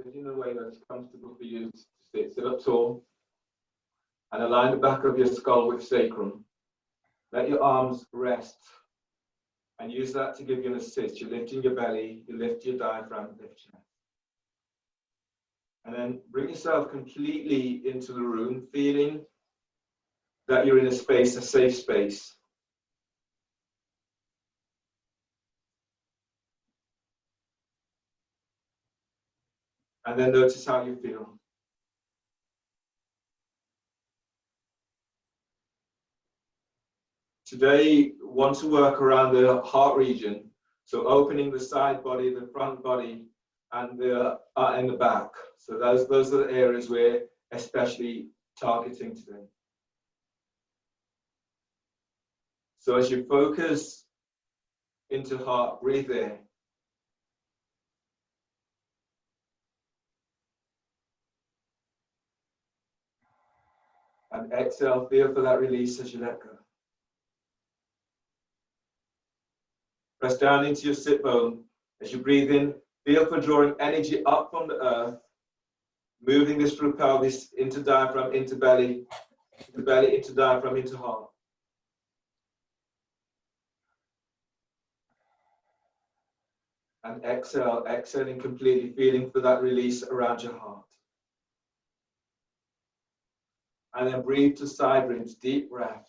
Sit in a way that's comfortable for you to sit. Sit up tall and align the back of your skull with sacrum. Let your arms rest and use that to give you an assist. You're lifting your belly, you lift your diaphragm, lift your neck. And then bring yourself completely into the room, feeling that you're in a space, a safe space. And then notice how you feel. Today, want to work around the heart region. So opening the side body, the front body, and the back. So those are the areas we're especially targeting today. So as you focus into heart, breathe there. And exhale, feel for that release as you let go. Press down into your sit bone. As you breathe in, feel for drawing energy up from the earth, moving this through pelvis into diaphragm, into belly, into diaphragm, into heart. And exhale, exhaling completely, feeling for that release around your heart. And then breathe to side ribs, deep breath.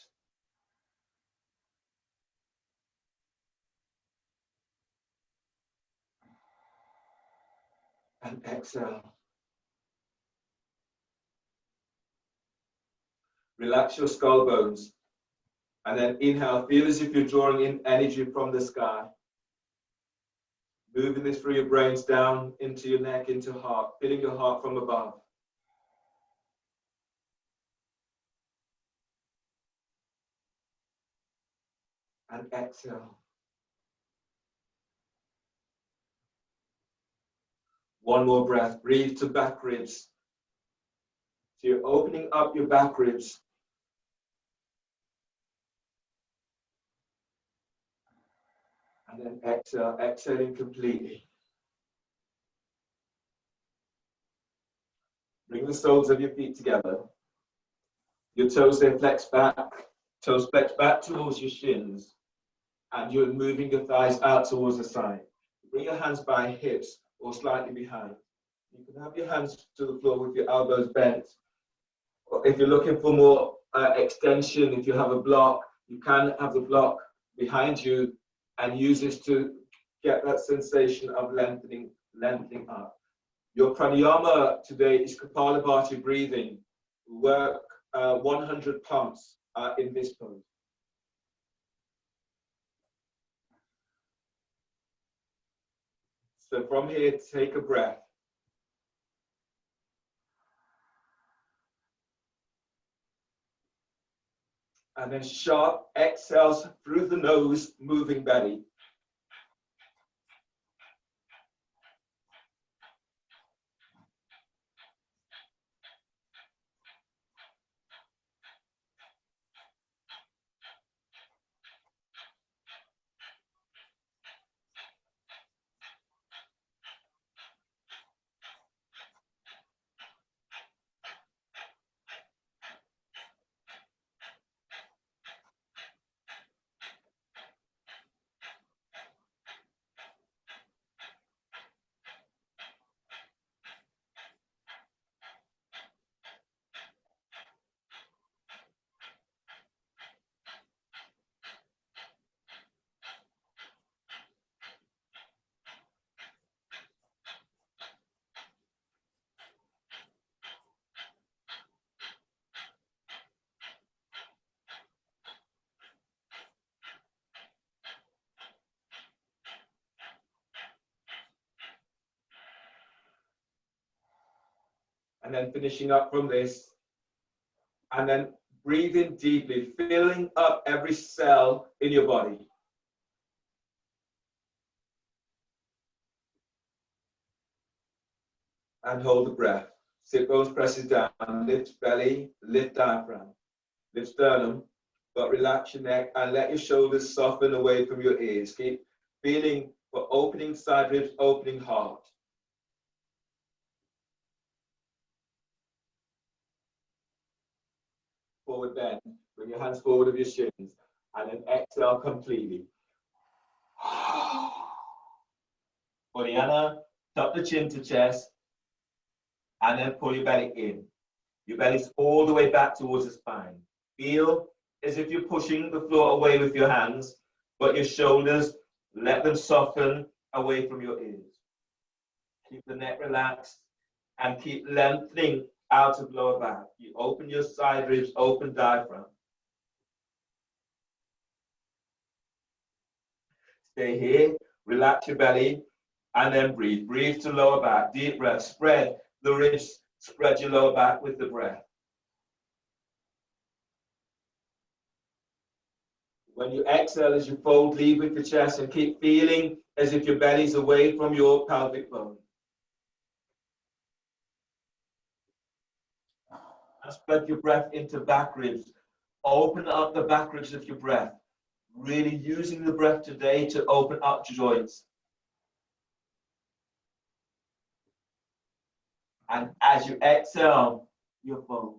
And exhale. Relax your skull bones. And then inhale, feel as if you're drawing in energy from the sky. Moving this through your brains down into your neck, into heart, feeling your heart from above. And exhale. One more breath. Breathe to back ribs. So you're opening up your back ribs. And then exhale, exhaling completely. Bring the soles of your feet together. Your toes then flex back. Toes flex back towards your shins. And you're moving your thighs out towards the side. Bring your hands by hips or slightly behind. You can have your hands to the floor with your elbows bent. Or if you're looking for more extension, if you have a block, you can have the block behind you and use this to get that sensation of lengthening up. Your pranayama today is Kapalabhati breathing. Work 100 pumps in this pose. So from here, take a breath. And then sharp exhales through the nose, moving belly. And then finishing up from this. And then breathing deeply, filling up every cell in your body. And hold the breath. Sit bones presses down, lift belly, lift diaphragm, lift sternum, but relax your neck and let your shoulders soften away from your ears. Keep feeling for opening side ribs, opening heart. forward bend. Bring your hands forward of your shins. And then exhale completely. Oriana, tuck the chin to chest. And then pull your belly in. Your belly's all the way back towards the spine. Feel as if you're pushing the floor away with your hands, but your shoulders, let them soften away from your ears. Keep the neck relaxed and keep lengthening out of lower back. You open your side ribs, open diaphragm. Stay here, relax your belly, and then breathe. Breathe to lower back, deep breath. Spread the ribs, spread your lower back with the breath. When you exhale, as you fold, lead with your chest and keep feeling as if your belly's away from your pelvic bone. And spread your breath into back ribs. Open up the back ribs with your breath. Really using the breath today to open up joints. And as you exhale, you fold.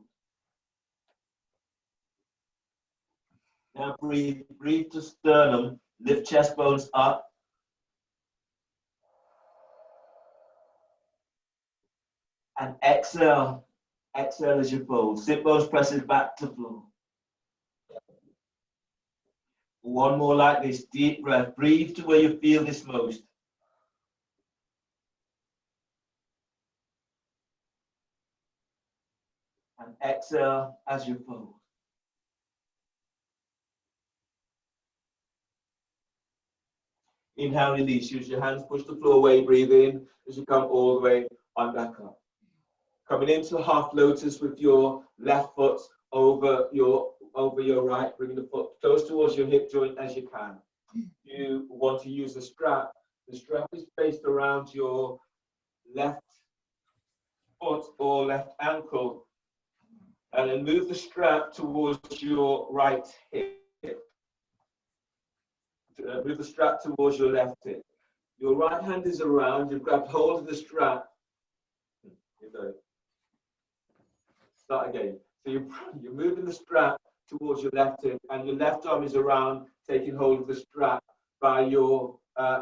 Now breathe to sternum, lift chest bones up. And exhale as you fold. Sit bones presses back to floor. One more like this, deep breath. Breathe to where you feel this most. And exhale as you fold. Inhale, release. Use your hands, push the floor away, breathe in as you come all the way on back up. Coming into half lotus with your left foot over your right, bringing the foot close towards your hip joint as you can. You want to use a strap. The strap is placed around your left foot or left ankle, and then move the strap towards your right hip. Move the strap towards your left hip. Your right hand is around, you've grabbed hold of the strap. Start again. So you're moving the strap towards your left hip, and your left arm is around, taking hold of the strap by your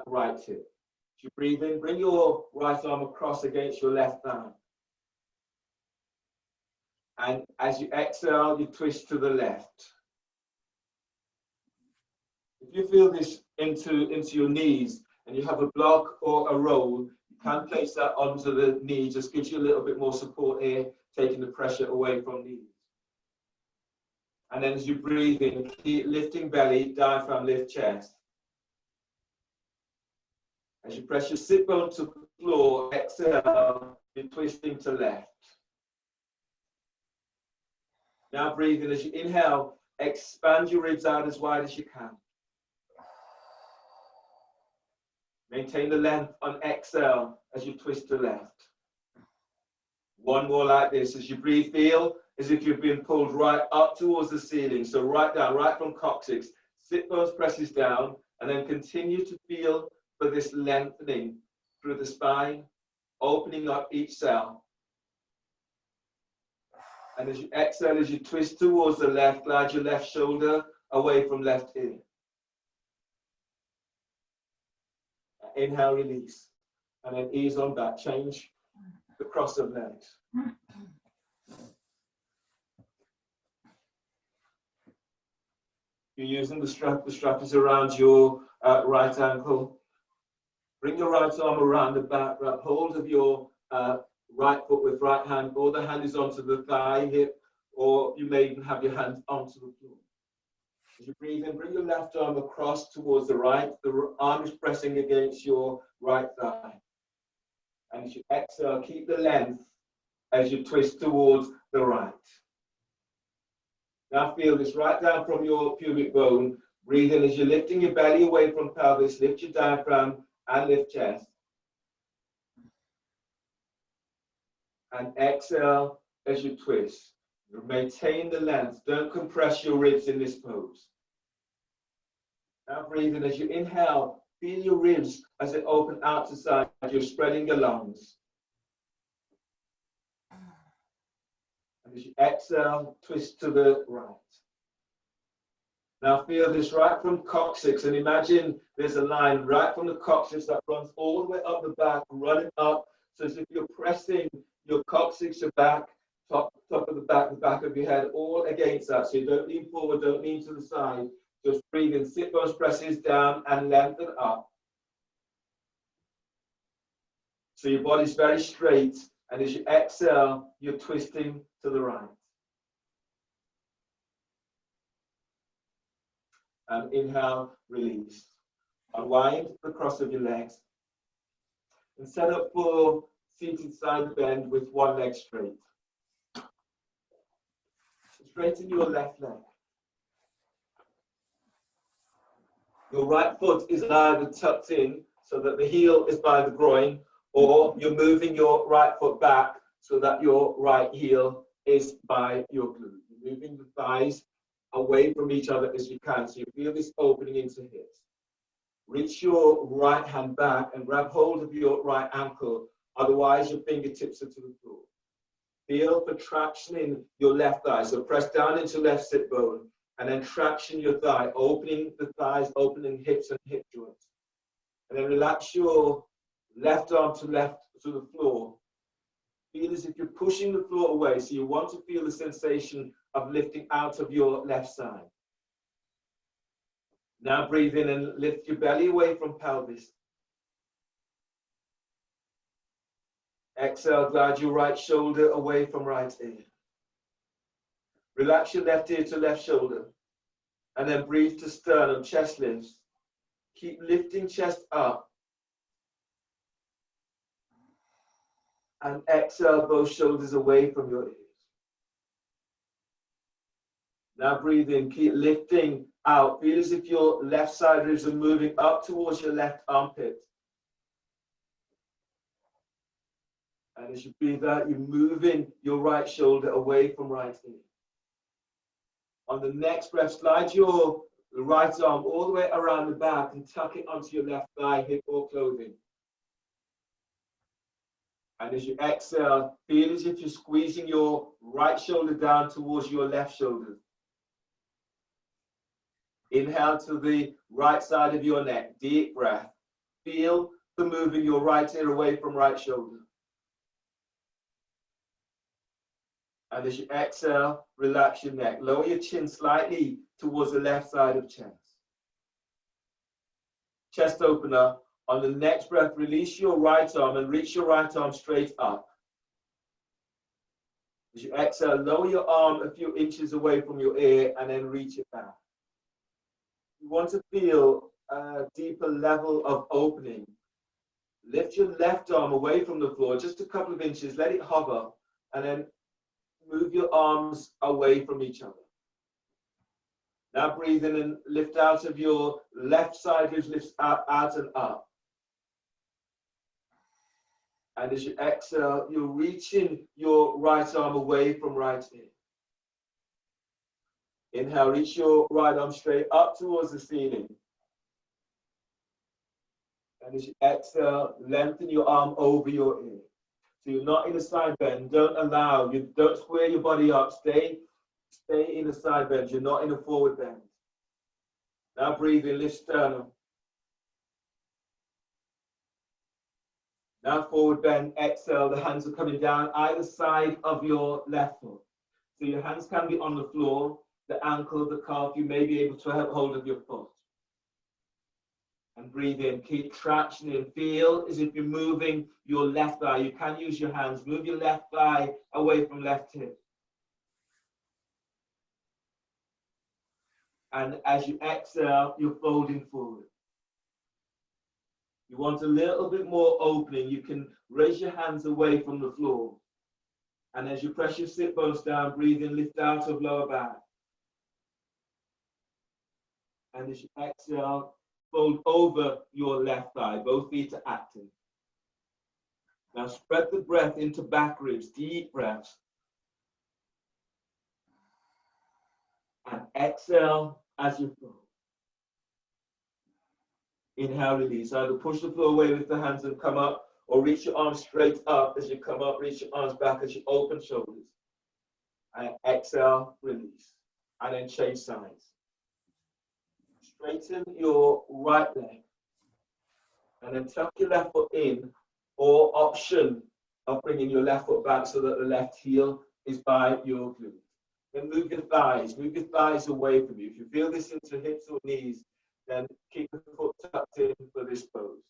right hip. As you breathe in, bring your right arm across against your left thigh. And as you exhale, you twist to the left. If you feel this into your knees and you have a block or a roll, you can place that onto the knee. Just gives you a little bit more support here, taking the pressure away from knees. And then as you breathe in, keep lifting belly, diaphragm, lift chest. As you press your sit bone to the floor, exhale, you're twisting to left. Now breathe in. As you inhale, expand your ribs out as wide as you can. Maintain the length on exhale as you twist to left. One more like this. As you breathe, feel as if you've been pulled right up towards the ceiling. So right down, right from coccyx. Sit bones presses down, and then continue to feel for this lengthening through the spine, opening up each cell. And as you exhale, as you twist towards the left, glide your left shoulder away from left ear. Inhale, release, and then ease on back. Change the cross of legs. You're using the strap is around your right ankle. Bring your right arm around the back, grab hold of your right foot with right hand, or the hand is onto the thigh, hip, or you may even have your hand onto the floor. As you breathe in, bring your left arm across towards the right. The arm is pressing against your right thigh. And as you exhale, keep the length as you twist towards the right. Now feel this right down from your pubic bone. Breathe in as you're lifting your belly away from pelvis. Lift your diaphragm and lift chest. And exhale as you twist. Maintain the length. Don't compress your ribs in this pose. Now breathe in as you inhale. Feel your ribs as they open out to side. You're spreading your lungs. And as you exhale, twist to the right. Now feel this right from coccyx, and imagine there's a line right from the coccyx that runs all the way up the back, running up. So as if you're pressing your coccyx, your back, top of the back of your head, all against that. So you don't lean forward, don't lean to the side. Just breathe in, sit bones presses down and lengthen up. So your body's very straight, and as you exhale, you're twisting to the right. And inhale, release. Unwind the cross of your legs. And set up for seated side bend with one leg straight. Straighten your left leg. Your right foot is either tucked in so that the heel is by the groin, or you're moving your right foot back so that your right heel is by your glute. You're moving the thighs away from each other as you can, so you feel this opening into hips. Reach your right hand back and grab hold of your right ankle, otherwise your fingertips are to the floor. Feel for traction in your left thigh, so press down into left sit bone and then traction your thigh, opening the thighs, opening hips and hip joints. And then relax your left arm to the floor. Feel as if you're pushing the floor away, so you want to feel the sensation of lifting out of your left side. Now breathe in and lift your belly away from pelvis. Exhale, glide your right shoulder away from right ear. Relax your left ear to left shoulder. And then breathe to sternum, chest lifts. Keep lifting chest up. And exhale both shoulders away from your ears. Now breathe in, keep lifting out. Feel as if your left side ribs are moving up towards your left armpit. And as you breathe out, you're moving your right shoulder away from right ear. On the next breath, slide your right arm all the way around the back and tuck it onto your left thigh, hip or clothing. And as you exhale, feel as if you're squeezing your right shoulder down towards your left shoulder. Inhale to the right side of your neck, deep breath. Feel the moving your right ear away from right shoulder. And as you exhale, relax your neck. Lower your chin slightly towards the left side of chest. Chest opener. On the next breath, release your right arm and reach your right arm straight up. As you exhale, lower your arm a few inches away from your ear and then reach it back. You want to feel a deeper level of opening. Lift your left arm away from the floor, just a couple of inches, let it hover, and then move your arms away from each other. Now breathe in and lift out of your left side, which lifts out and up. And as you exhale, you're reaching your right arm away from right ear. Inhale, reach your right arm straight up towards the ceiling. And as you exhale, lengthen your arm over your ear. So you're not in a side bend. Don't square your body up. Stay in a side bend. You're not in a forward bend. Now breathe in, lift sternum. Now forward bend, exhale. The hands are coming down either side of your left foot. So your hands can be on the floor, the ankle, the calf. You may be able to have hold of your foot. And breathe in, keep traction in. Feel as if you're moving your left thigh. You can use your hands. Move your left thigh away from left hip. And as you exhale, you're folding forward. You want a little bit more opening. You can raise your hands away from the floor. And as you press your sit bones down, breathe in, lift out of lower back. And as you exhale, fold over your left thigh. Both feet are active. Now spread the breath into back ribs, deep breaths. And exhale as you fold. Inhale, release. Either push the floor away with the hands and come up, or reach your arms straight up as you come up, reach your arms back as you open shoulders. And exhale, release. And then change sides. Straighten your right leg. And then tuck your left foot in, or option of bringing your left foot back so that the left heel is by your glute. Then move your thighs away from you. If you feel this into hips or knees, then keep the foot tucked in for this pose.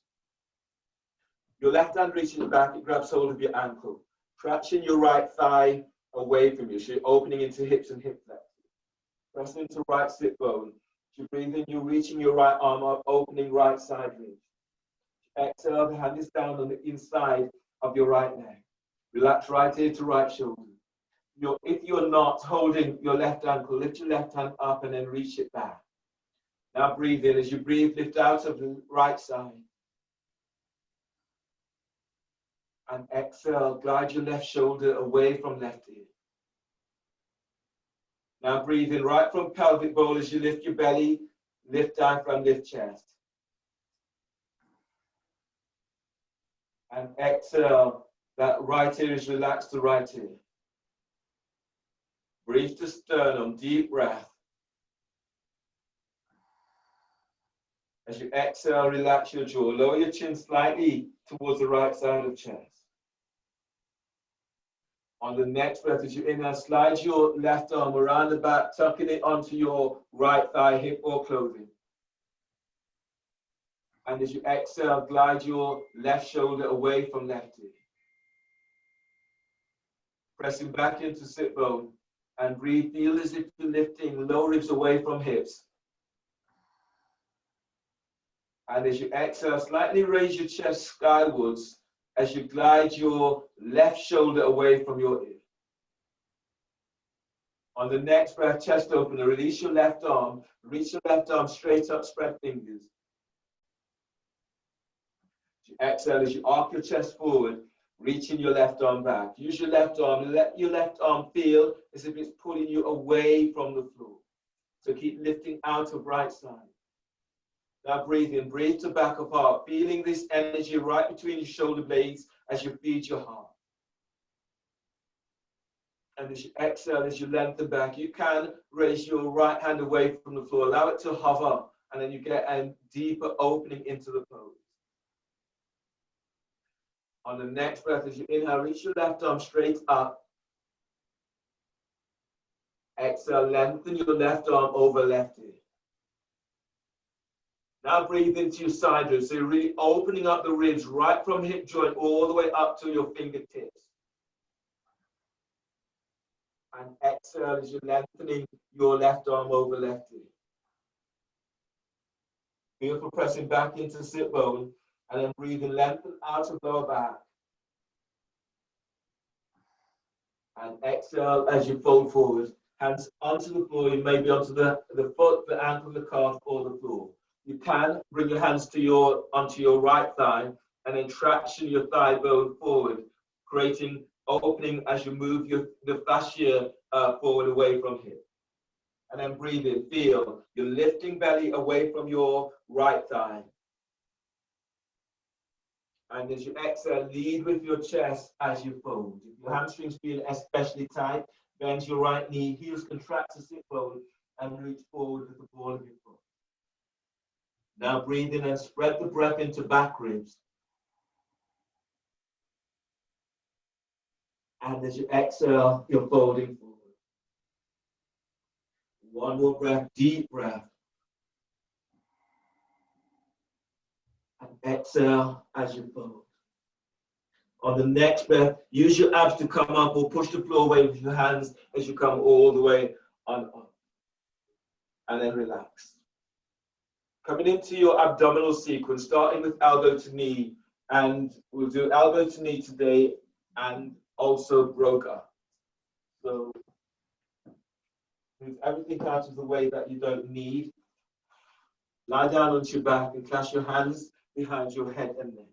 Your left hand reaches back, it grabs hold of your ankle. Traction your right thigh away from you, so you're opening into hips and hip flexors. Press into right sit bone. As you breathe in, you're reaching your right arm up, opening right side reach. Exhale, the hand is down on the inside of your right leg. Relax right ear to right shoulder. If you're not holding your left ankle, lift your left hand up and then reach it back. Now breathe in. As you breathe, lift out of the right side. And exhale, glide your left shoulder away from left ear. Now breathe in right from pelvic bowl as you lift your belly, lift diaphragm, lift chest. And exhale, that right ear is relaxed to right ear. Breathe to sternum, deep breath. As you exhale, relax your jaw. Lower your chin slightly towards the right side of chest. On the next breath, as you inhale, slide your left arm around the back, tucking it onto your right thigh, hip, or clothing. And as you exhale, glide your left shoulder away from left ear. Pressing back into sit bone and breathe. Feel as if you're lifting low ribs away from hips. And as you exhale, slightly raise your chest skywards as you glide your left shoulder away from your ear. On the next breath, chest opener, release your left arm. Reach your left arm straight up, spread fingers. Exhale as you arc your chest forward, reaching your left arm back. Use your left arm and let your left arm feel as if it's pulling you away from the floor. So keep lifting out of right side. Now breathe in, breathe to back of heart, feeling this energy right between your shoulder blades as you feed your heart. And as you exhale, as you lengthen back, you can raise your right hand away from the floor, allow it to hover, and then you get a deeper opening into the pose. On the next breath, as you inhale, reach your left arm straight up. Exhale, lengthen your left arm over left ear. Now breathe into your side ribs. So you're really opening up the ribs right from hip joint all the way up to your fingertips. And exhale as you're lengthening your left arm over left ear. Feel for pressing back into sit bone and then breathe and lengthen out of lower back. And exhale as you fold forward. Hands onto the floor. You may be onto the foot, the ankle, the calf, or the floor. You can bring your hands to onto your right thigh and then traction your thigh bone forward, creating opening as you move the fascia forward away from hip. And then breathe in, feel you're lifting belly away from your right thigh. And as you exhale, lead with your chest as you fold. If your hamstrings feel especially tight, bend your right knee, heels contract to sit bone, and reach forward with the ball of your foot. Now breathe in and spread the breath into back ribs. And as you exhale, you're folding forward. One more breath, deep breath. And exhale as you fold. On the next breath, use your abs to come up or push the floor away with your hands as you come all the way on up. And then relax. Coming into your abdominal sequence, starting with elbow to knee. And we'll do elbow to knee today and also broca. So move everything out of the way that you don't need. Lie down onto your back and clasp your hands behind your head and neck.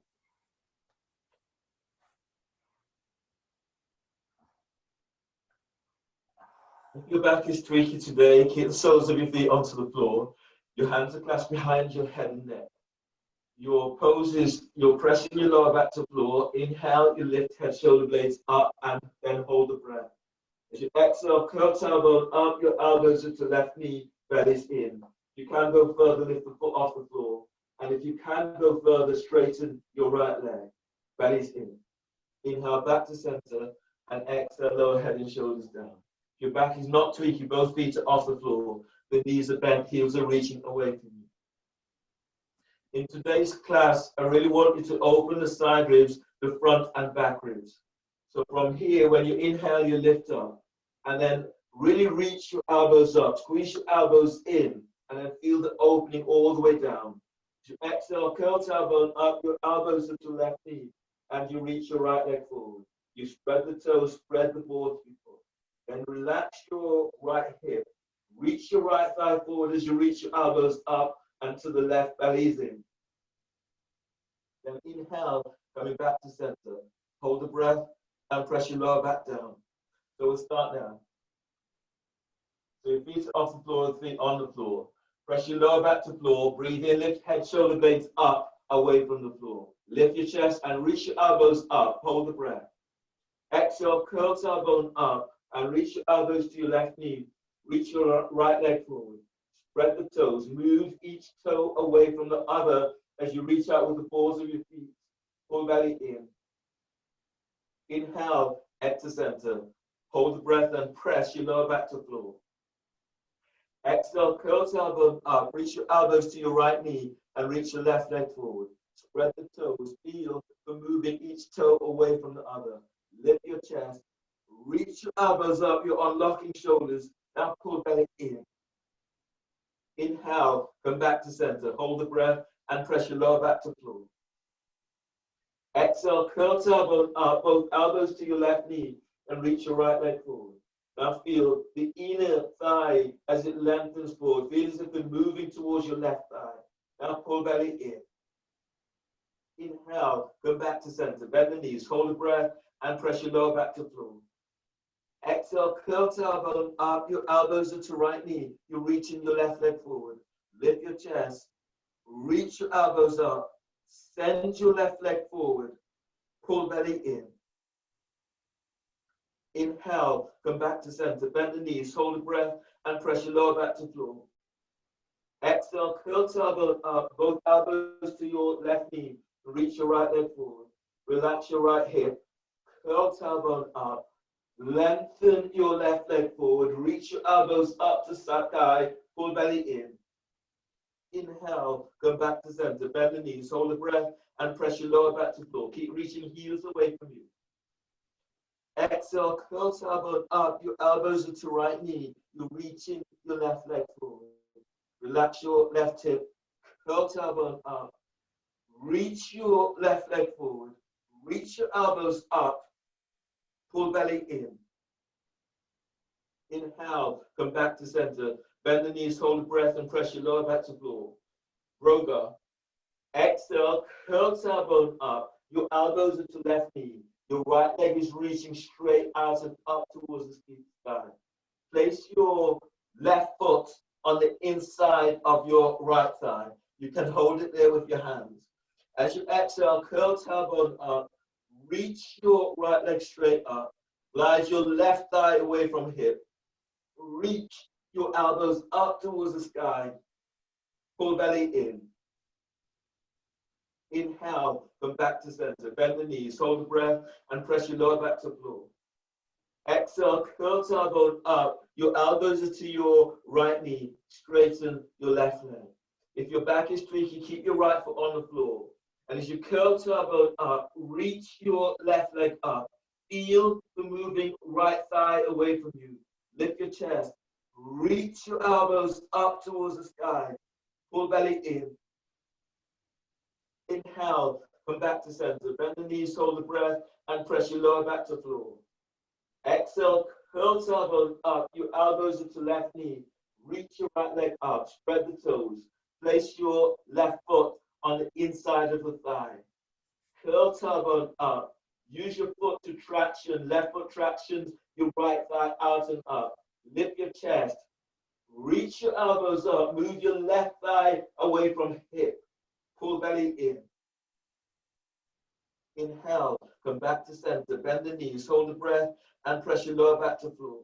If your back is tweaky today, keep the soles of your feet onto the floor. Your hands are clasped behind your head and neck. Your pose is you're pressing your lower back to the floor. Inhale, you lift head, shoulder blades up, and then hold the breath. As you exhale, curl tailbone up, your elbows into left knee, belly's in. You can go further, lift the foot off the floor. And if you can go further, straighten your right leg, belly's in. Inhale, back to center, and exhale, lower head and shoulders down. If your back is not tweaky, both feet are off the floor, the knees are bent, heels are reaching away from you. In today's class, I really want you to open the side ribs, the front and back ribs. So from here, when you inhale, you lift up, and then really reach your elbows up, squeeze your elbows in, and then feel the opening all the way down. As you exhale, curl tailbone up, your elbows into left knee, and you reach your right leg forward. You spread the toes, spread the ball to your foot. Then relax your right hip. Reach your right thigh forward as you reach your elbows up and to the left, belly's in. Then inhale, coming back to center. Hold the breath and press your lower back down. So we'll start now. So your feet are off the floor, the feet on the floor. Press your lower back to floor. Breathe in, lift head, shoulder blades up, away from the floor. Lift your chest and reach your elbows up. Hold the breath. Exhale, curl tailbone up and reach your elbows to your left knee. Reach your right leg forward. Spread the toes. Move each toe away from the other as you reach out with the balls of your feet. Pull belly in. Inhale, head to center. Hold the breath and press your lower back to floor. Exhale, curl tailbone up. Reach your elbows to your right knee and reach your left leg forward. Spread the toes. Feel for moving each toe away from the other. Lift your chest. Reach your elbows up. You're unlocking shoulders. Now pull belly in. Inhale, come back to center. Hold the breath and press your lower back to floor. Exhale, curl tailbone up, both elbows to your left knee and reach your right leg forward. Now feel the inner thigh as it lengthens forward. Feel as if you're moving towards your left thigh. Now pull belly in. Inhale, come back to center. Bend the knees, hold the breath and press your lower back to floor. Exhale, curl tailbone up, your elbows are to right knee. You're reaching your left leg forward. Lift your chest, reach your elbows up, send your left leg forward, pull belly in. Inhale, come back to center, bend the knees, hold the breath, and press your lower back to floor. Exhale, curl tailbone up, both elbows to your left knee, reach your right leg forward. Relax your right hip, curl tailbone up. Lengthen your left leg forward. Reach your elbows up to side thigh. Pull belly in. Inhale. Come back to center. Bend the knees. Hold the breath and press your lower back to floor. Keep reaching heels away from you. Exhale. Curl tailbone up. Your elbows are to right knee. You're reaching your left leg forward. Relax your left hip. Curl tailbone up. Reach your left leg forward. Reach your elbows up. Pull belly in. Inhale, come back to center. Bend the knees, hold the breath, and press your lower back to floor. Roga. Exhale, curl tailbone up. Your elbows are to left knee. Your right leg is reaching straight out and up towards the sky. Place your left foot on the inside of your right thigh. You can hold it there with your hands. As you exhale, curl tailbone up. Reach your right leg straight up. Glide your left thigh away from hip. Reach your elbows up towards the sky. Pull belly in. Inhale, come back to center. Bend the knees, hold the breath, and press your lower back to floor. Exhale, curl tailbone up. Your elbows are to your right knee. Straighten your left leg. If your back is tweaky, keep your right foot on the floor. And as you curl tailbone up, reach your left leg up. Feel the moving right thigh away from you. Lift your chest. Reach your elbows up towards the sky. Pull belly in. Inhale, come back to center. Bend the knees, hold the breath, and press your lower back to floor. Exhale, curl tailbone up. Your elbows are to left knee. Reach your right leg up. Spread the toes. Place your left foot on the inside of the thigh. Curl tailbone up. Use your foot to traction. Left foot tractions your right thigh out and up. Lift your chest. Reach your elbows up. Move your left thigh away from hip. Pull belly in. Inhale, come back to center, bend the knees, hold the breath, and press your lower back to floor.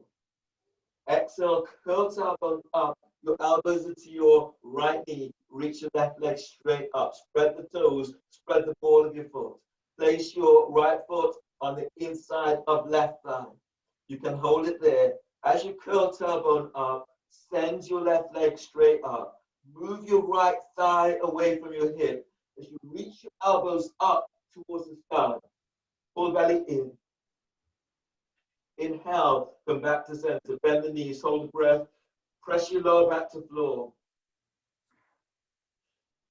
Exhale, curl tailbone up, your elbows into your right knee, reach your left leg straight up, spread the toes, spread the ball of your foot. Place your right foot on the inside of left thigh. You can hold it there. As you curl tailbone up, send your left leg straight up. Move your right thigh away from your hip. As you reach your elbows up towards the sky, pull belly in. Inhale, come back to center, bend the knees, hold the breath, press your lower back to floor.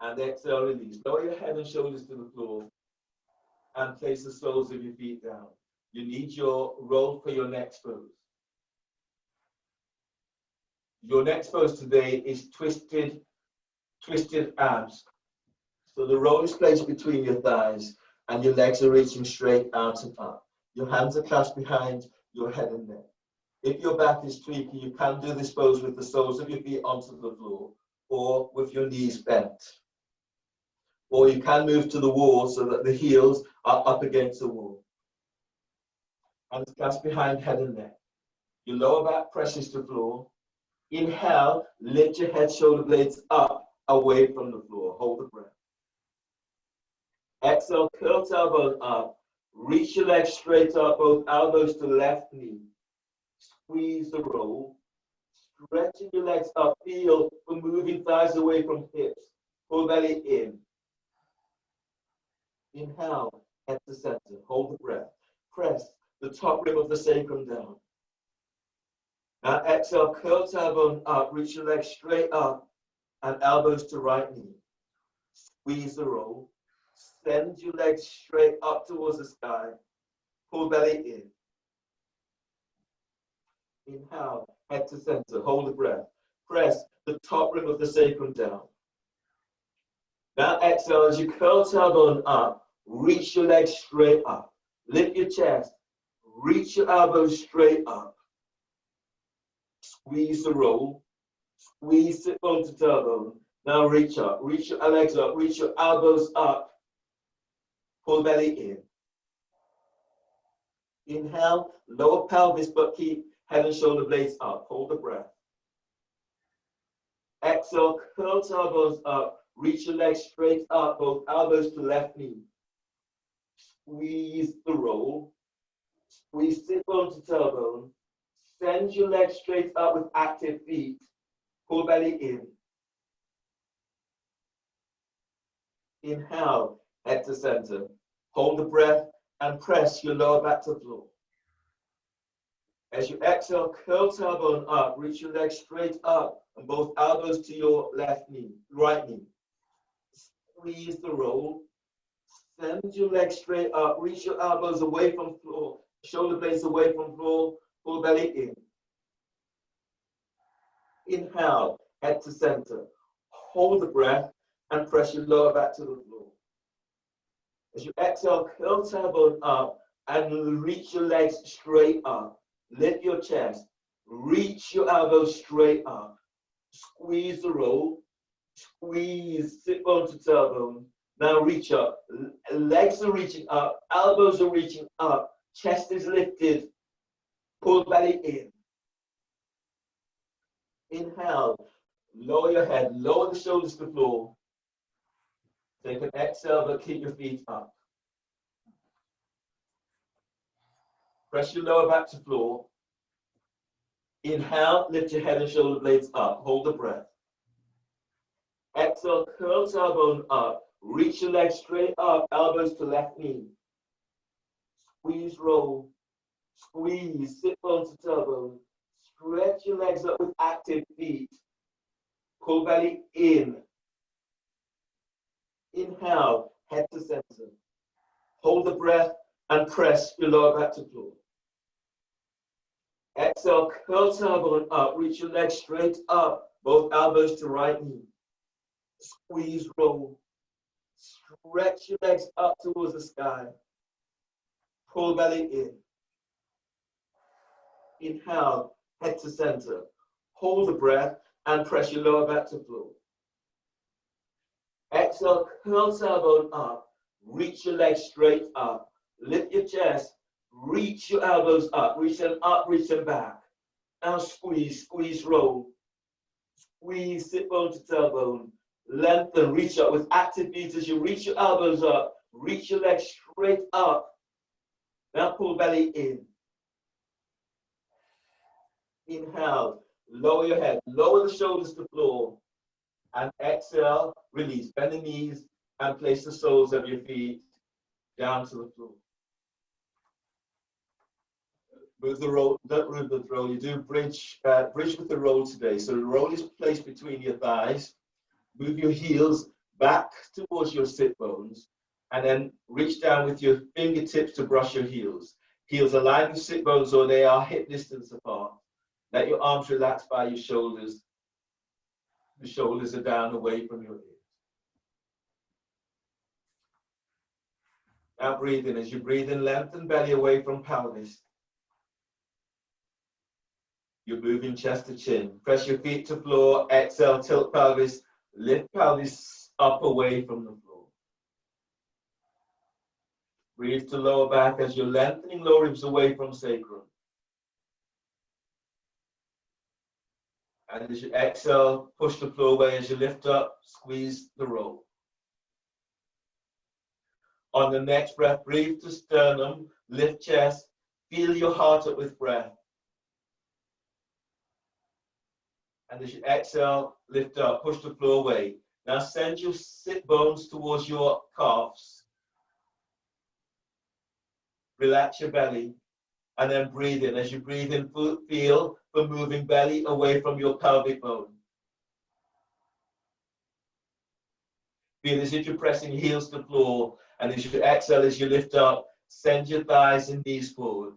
And exhale, release. Lower your head and shoulders to the floor and place the soles of your feet down. You need your roll for your next pose. Your next pose today is twisted abs. So the roll is placed between your thighs and your legs are reaching straight out and up. Your hands are clasped behind your head and neck. If your back is tweaking, you can do this pose with the soles of your feet onto the floor or with your knees bent. Or you can move to the wall so that the heels are up against the wall. Hands clasped behind head and neck. Your lower back presses to floor. Inhale, lift your head, shoulder blades up, away from the floor. Hold the breath. Exhale, curl tailbone up. Reach your legs straight up, both elbows to left knee. Squeeze the roll. Stretching your legs up. Feel for moving thighs away from hips. Pull belly in. Inhale, head to center. Hold the breath. Press the top rim of the sacrum down. Now exhale, curl tailbone up. Reach your legs straight up and elbows to right knee. Squeeze the roll. Send your legs straight up towards the sky. Pull belly in. Inhale, head to center. Hold the breath. Press the top rim of the sacrum down. Now exhale as you curl tailbone up. Reach your legs straight up. Lift your chest. Reach your elbows straight up. Squeeze the roll. Squeeze sit bone to tailbone. Now reach up. Reach your legs up. Reach your elbows up. Pull belly in. Inhale, lower pelvis, but keep head and shoulder blades up. Hold the breath. Exhale, curl tailbones up. Reach your legs straight up, both elbows to left knee. Squeeze the roll. Squeeze sit bone to tailbone. Send your legs straight up with active feet. Pull belly in. Inhale, head to center. Hold the breath and press your lower back to floor. As you exhale, curl tailbone up. Reach your legs straight up and both elbows to your left knee, right knee. Squeeze the roll. Send your legs straight up. Reach your elbows away from floor. Shoulder blades away from floor. Pull belly in. Inhale, head to center. Hold the breath and press your lower back to the floor. As you exhale, curl tailbone up and reach your legs straight up. Lift your chest. Reach your elbows straight up. Squeeze the roll. Squeeze, sit bone to tailbone. Now reach up. Legs are reaching up. Elbows are reaching up. Chest is lifted. Pull belly in. Inhale. Lower your head. Lower the shoulders to the floor. Take an exhale, but keep your feet up. Press your lower back to floor. Inhale, lift your head and shoulder blades up. Hold the breath. Exhale, curl tailbone up. Reach your legs straight up, elbows to left knee. Squeeze, roll. Squeeze, sit bone to tailbone. Stretch your legs up with active feet. Pull belly in. Inhale, head to center. Hold the breath and press your lower back to floor. Exhale, curl tailbone up. Reach your legs straight up, both elbows to right knee. Squeeze, roll. Stretch your legs up towards the sky. Pull belly in. Inhale, head to center. Hold the breath and press your lower back to floor. Exhale, curl tailbone up. Reach your legs straight up. Lift your chest. Reach your elbows up. Reach them up, reach them back. Now squeeze, squeeze, roll. Squeeze, sit bone to tailbone. Lengthen, reach up with active beats as you reach your elbows up. Reach your legs straight up. Now pull belly in. Inhale, lower your head, lower the shoulders to the floor. And exhale, release. Bend the knees and place the soles of your feet down to the floor. Move the roll, don't move the roll. You do bridge with the roll today. So the roll is placed between your thighs. Move your heels back towards your sit bones, and then reach down with your fingertips to brush your heels. Heels align with sit bones, or they are hip distance apart. Let your arms relax by your shoulders. The shoulders are down away from your ears. Now breathe in. As you breathe in, lengthen belly away from pelvis. You're moving chest to chin. Press your feet to floor. Exhale, tilt pelvis. Lift pelvis up away from the floor. Breathe to lower back as you're lengthening lower ribs away from sacrum. And as you exhale, push the floor away. As you lift up, squeeze the roll. On the next breath, breathe to sternum, lift chest, fill your heart up with breath. And as you exhale, lift up, push the floor away. Now send your sit bones towards your calves. Relax your belly, and then breathe in. As you breathe in, feel the moving belly away from your pelvic bone. Feel as if you're pressing your heels to the floor, and as you exhale, as you lift up, send your thighs and knees forward.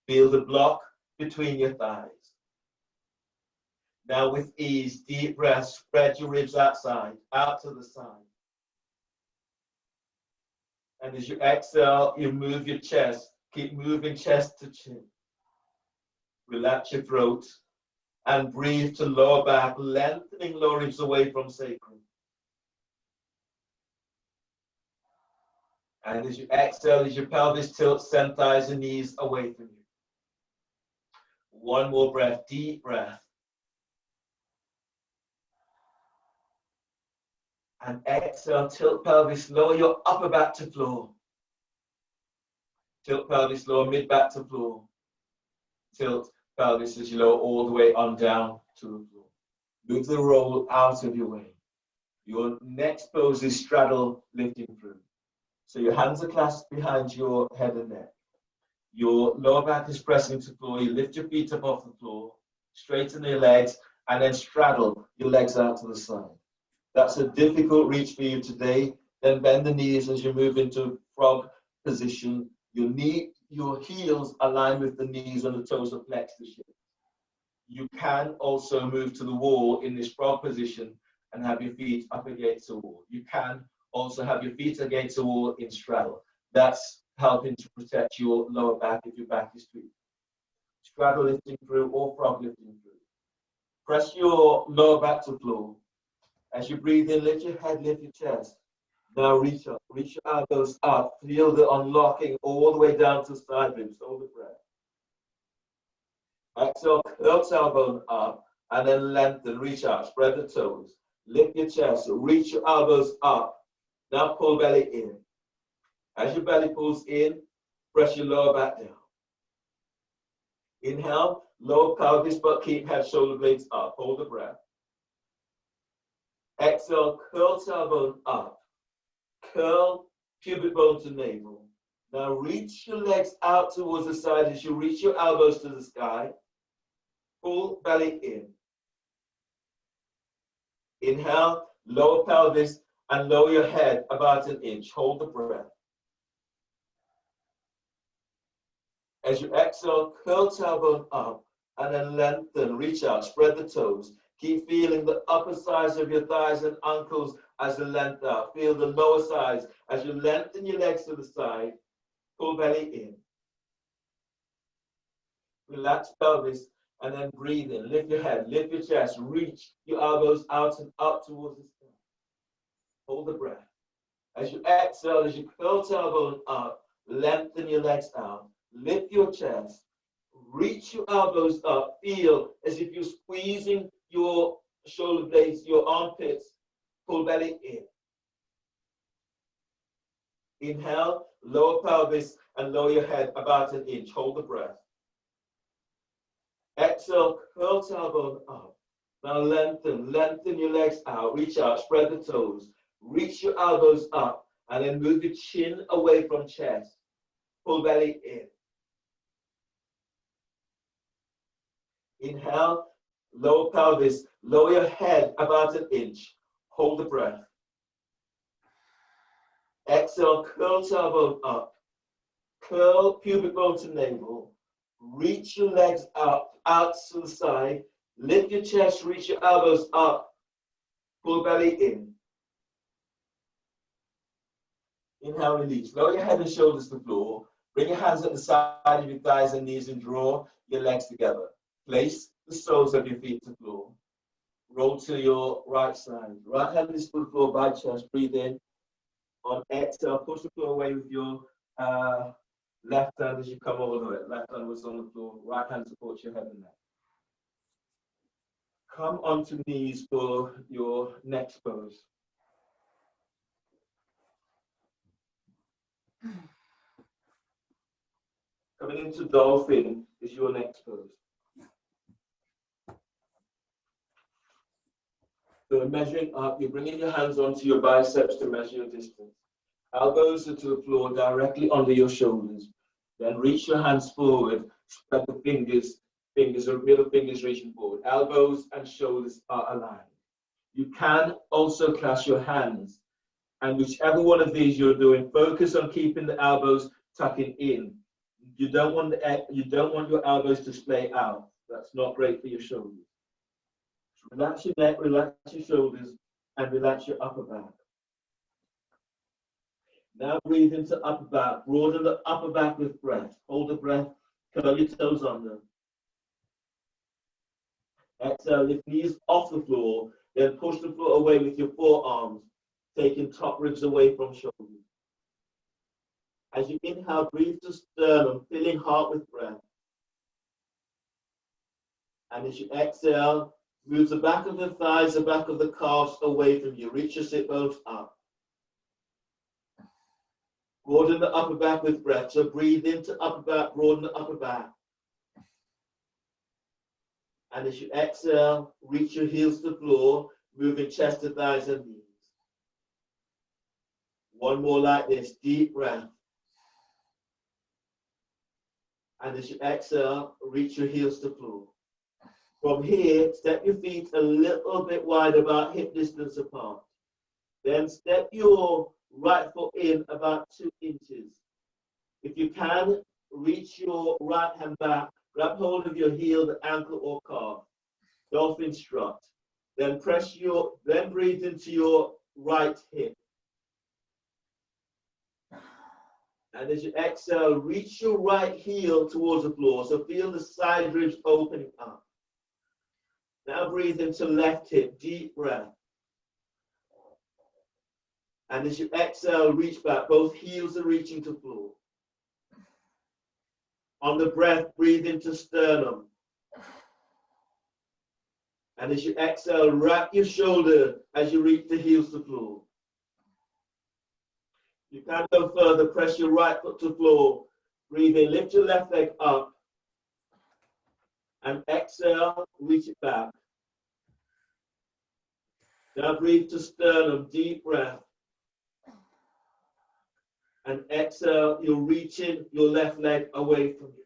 Feel the block between your thighs. Now with ease, deep breath, spread your ribs outside, out to the side. And as you exhale, you move your chest. Keep moving chest to chin. Relax your throat and breathe to lower back, lengthening lower ribs away from sacrum. And as you exhale, as your pelvis tilts, send thighs and knees away from you. One more breath, deep breath. And exhale, tilt pelvis, lower your upper back to floor. Tilt pelvis, lower mid back to floor. Tilt pelvis as you lower all the way on down to the floor. Move the roll out of your way. Your next pose is straddle lifting through. So your hands are clasped behind your head and neck. Your lower back is pressing to the floor. You lift your feet up off the floor, straighten your legs, and then straddle your legs out to the side. That's a difficult reach for you today. Then bend the knees as you move into frog position. Your heels align with the knees and the toes are flexed to shift. You can also move to the wall in this frog position and have your feet up against the wall. You can also have your feet against the wall in straddle. That's helping to protect your lower back if your back is too. Straddle lifting through or frog lifting through. Press your lower back to the floor. As you breathe in, lift your head, lift your chest. Now reach up, reach your elbows up. Feel the unlocking all the way down to side ribs. Hold the breath. Exhale, curl tailbone up, and then lengthen, reach out, spread the toes. Lift your chest, reach your elbows up. Now pull belly in. As your belly pulls in, press your lower back down. Inhale, lower pelvis, but keep head, shoulder blades up. Hold the breath. Exhale, curl tailbone up. Curl pubic bone to navel. Now reach your legs out towards the side as you reach your elbows to the sky. Pull belly in. Inhale, lower pelvis and lower your head about an inch. Hold the breath. As you exhale, curl tailbone up and then lengthen, reach out, spread the toes. Keep feeling the upper sides of your thighs and ankles as you lengthen out. Feel the lower sides as you lengthen your legs to the side. Pull belly in. Relax pelvis and then breathe in. Lift your head, lift your chest, reach your elbows out and up towards the sky. Hold the breath. As you exhale, as you curl tailbone up, lengthen your legs out, lift your chest, reach your elbows up, feel as if you're squeezing your shoulder blades, your armpits, pull belly in. Inhale, lower pelvis and lower your head about an inch. Hold the breath. Exhale, curl tailbone up. Now lengthen your legs out. Reach out, spread the toes. Reach your elbows up and then move your chin away from chest. Pull belly in. Inhale, lower pelvis, lower your head about an inch. Hold the breath. Exhale, curl tailbone up. Curl pubic bone to navel. Reach your legs up, out to the side. Lift your chest, reach your elbows up. Pull belly in. Inhale, release. Lower your head and shoulders to the floor. Bring your hands at the side of your thighs and knees and draw your legs together. Place the soles of your feet to the floor. Roll to your right side. Right hand is to the floor by chest. Breathe in. On exhale, push the floor away with your left hand as you come over it. Left hand was on the floor. Right hand supports your head and neck. Come onto knees for your next pose. Coming into dolphin is your next pose. So measuring up, you're bringing your hands onto your biceps to measure your distance. Elbows are to the floor directly under your shoulders. Then reach your hands forward, spread the fingers or middle fingers reaching forward. Elbows and shoulders are aligned. You can also clasp your hands. And whichever one of these you're doing, focus on keeping the elbows tucking in. You don't want your elbows to splay out. That's not great for your shoulders. So relax your neck, relax your shoulders, and relax your upper back. Now breathe into upper back. Broaden the upper back with breath. Hold the breath. Curl your toes under. Exhale, lift knees off the floor. Then push the floor away with your forearms, taking top ribs away from shoulders. As you inhale, breathe to sternum, filling heart with breath. And as you exhale, move the back of the thighs, the back of the calves away from you. Reach your sit bones up. Broaden the upper back with breath. So breathe into upper back, broaden the upper back. And as you exhale, reach your heels to the floor, moving chest to thighs and knees. One more like this, deep breath. And as you exhale, reach your heels to the floor. From here, step your feet a little bit wide, about hip distance apart. Then step your right foot in about 2 inches. If you can, reach your right hand back, grab hold of your heel, the ankle or calf. Dolphin strut. Then breathe into your right hip. And as you exhale, reach your right heel towards the floor. So feel the side ribs opening up. Now breathe into left hip, deep breath. And as you exhale, reach back. Both heels are reaching to floor. On the breath, breathe into sternum. And as you exhale, wrap your shoulder as you reach the heels to floor. You can go further, press your right foot to floor. Breathe in, lift your left leg up. And exhale, reach it back. Now breathe to sternum, deep breath. And exhale, you're reaching your left leg away from you.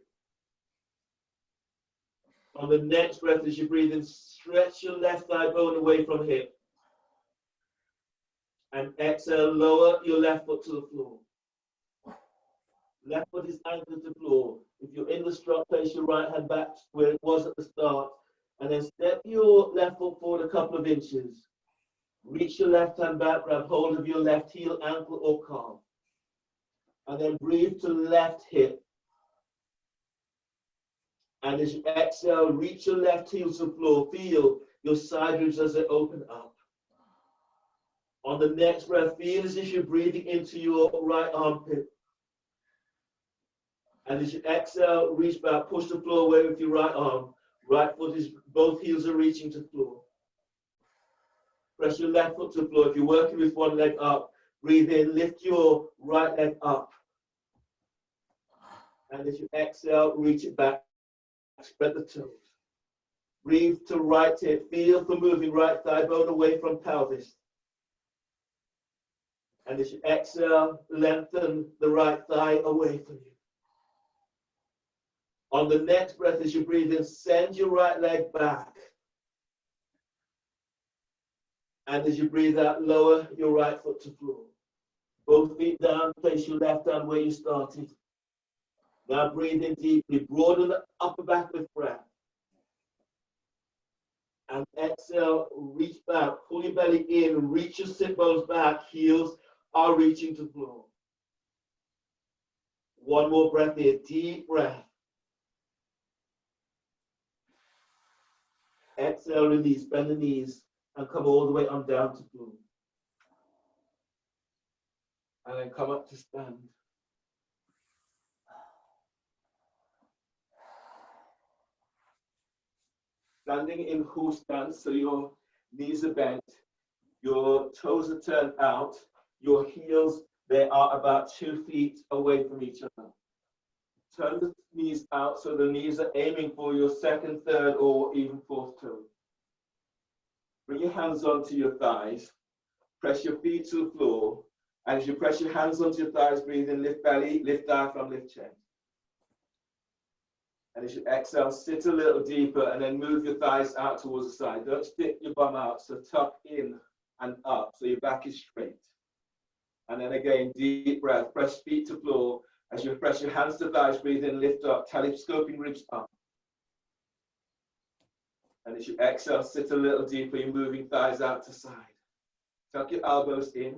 On the next breath, as you breathe in, stretch your left thigh bone away from hip. And exhale, lower your left foot to the floor. Left foot is anchored to the floor. If you're in the strut, place your right hand back where it was at the start. And then step your left foot forward a couple of inches. Reach your left hand back, grab hold of your left heel, ankle, or calf. And then breathe to left hip. And as you exhale, reach your left heel to the floor. Feel your side ribs as they open up. On the next breath, feel as if you're breathing into your right armpit. And as you exhale, reach back, push the floor away with your right arm. Right foot is, both heels are reaching to the floor. Press your left foot to the floor. If you're working with one leg up, breathe in, lift your right leg up. And as you exhale, reach it back, spread the toes. Breathe to right hip, feel for moving right thigh bone away from pelvis. And as you exhale, lengthen the right thigh away from you. On the next breath, as you breathe in, send your right leg back. And as you breathe out, lower your right foot to floor. Both feet down, place your left hand where you started. Now breathe in deeply, broaden the upper back with breath. And exhale, reach back, pull your belly in, reach your sit bones back, heels are reaching to floor. One more breath here, deep breath. Exhale, release, bend the knees, and come all the way on down to floor. And then come up to stand. Standing in who stance, so your knees are bent, your toes are turned out, your heels, they are about 2 feet away from each other. Turn the knees out so the knees are aiming for your second, third, or even fourth toe. Bring your hands onto your thighs, press your feet to the floor, and as you press your hands onto your thighs, breathe in, lift belly, lift diaphragm, lift chest. And as you exhale, sit a little deeper and then move your thighs out towards the side. Don't stick your bum out, so tuck in and up so your back is straight. And then again, deep breath, press feet to floor. As you press your hands to thighs, breathe in, lift up, telescoping ribs up. And as you exhale, sit a little deeper, you're moving thighs out to side. Tuck your elbows in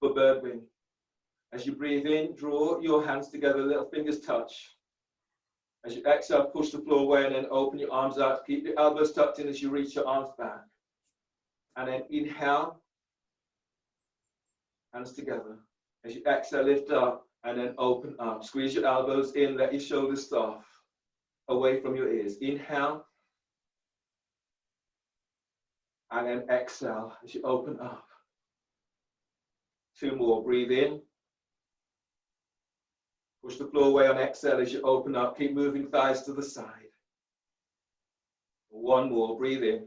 for bird wing. As you breathe in, draw your hands together, little fingers touch. As you exhale, push the floor away and then open your arms out. Keep your elbows tucked in as you reach your arms back. And then inhale, hands together. As you exhale, lift up and then open up. Squeeze your elbows in, let your shoulders soft, away from your ears. Inhale. And then exhale as you open up. 2 more, breathe in. Push the floor away on exhale as you open up. Keep moving thighs to the side. 1 more, breathe in.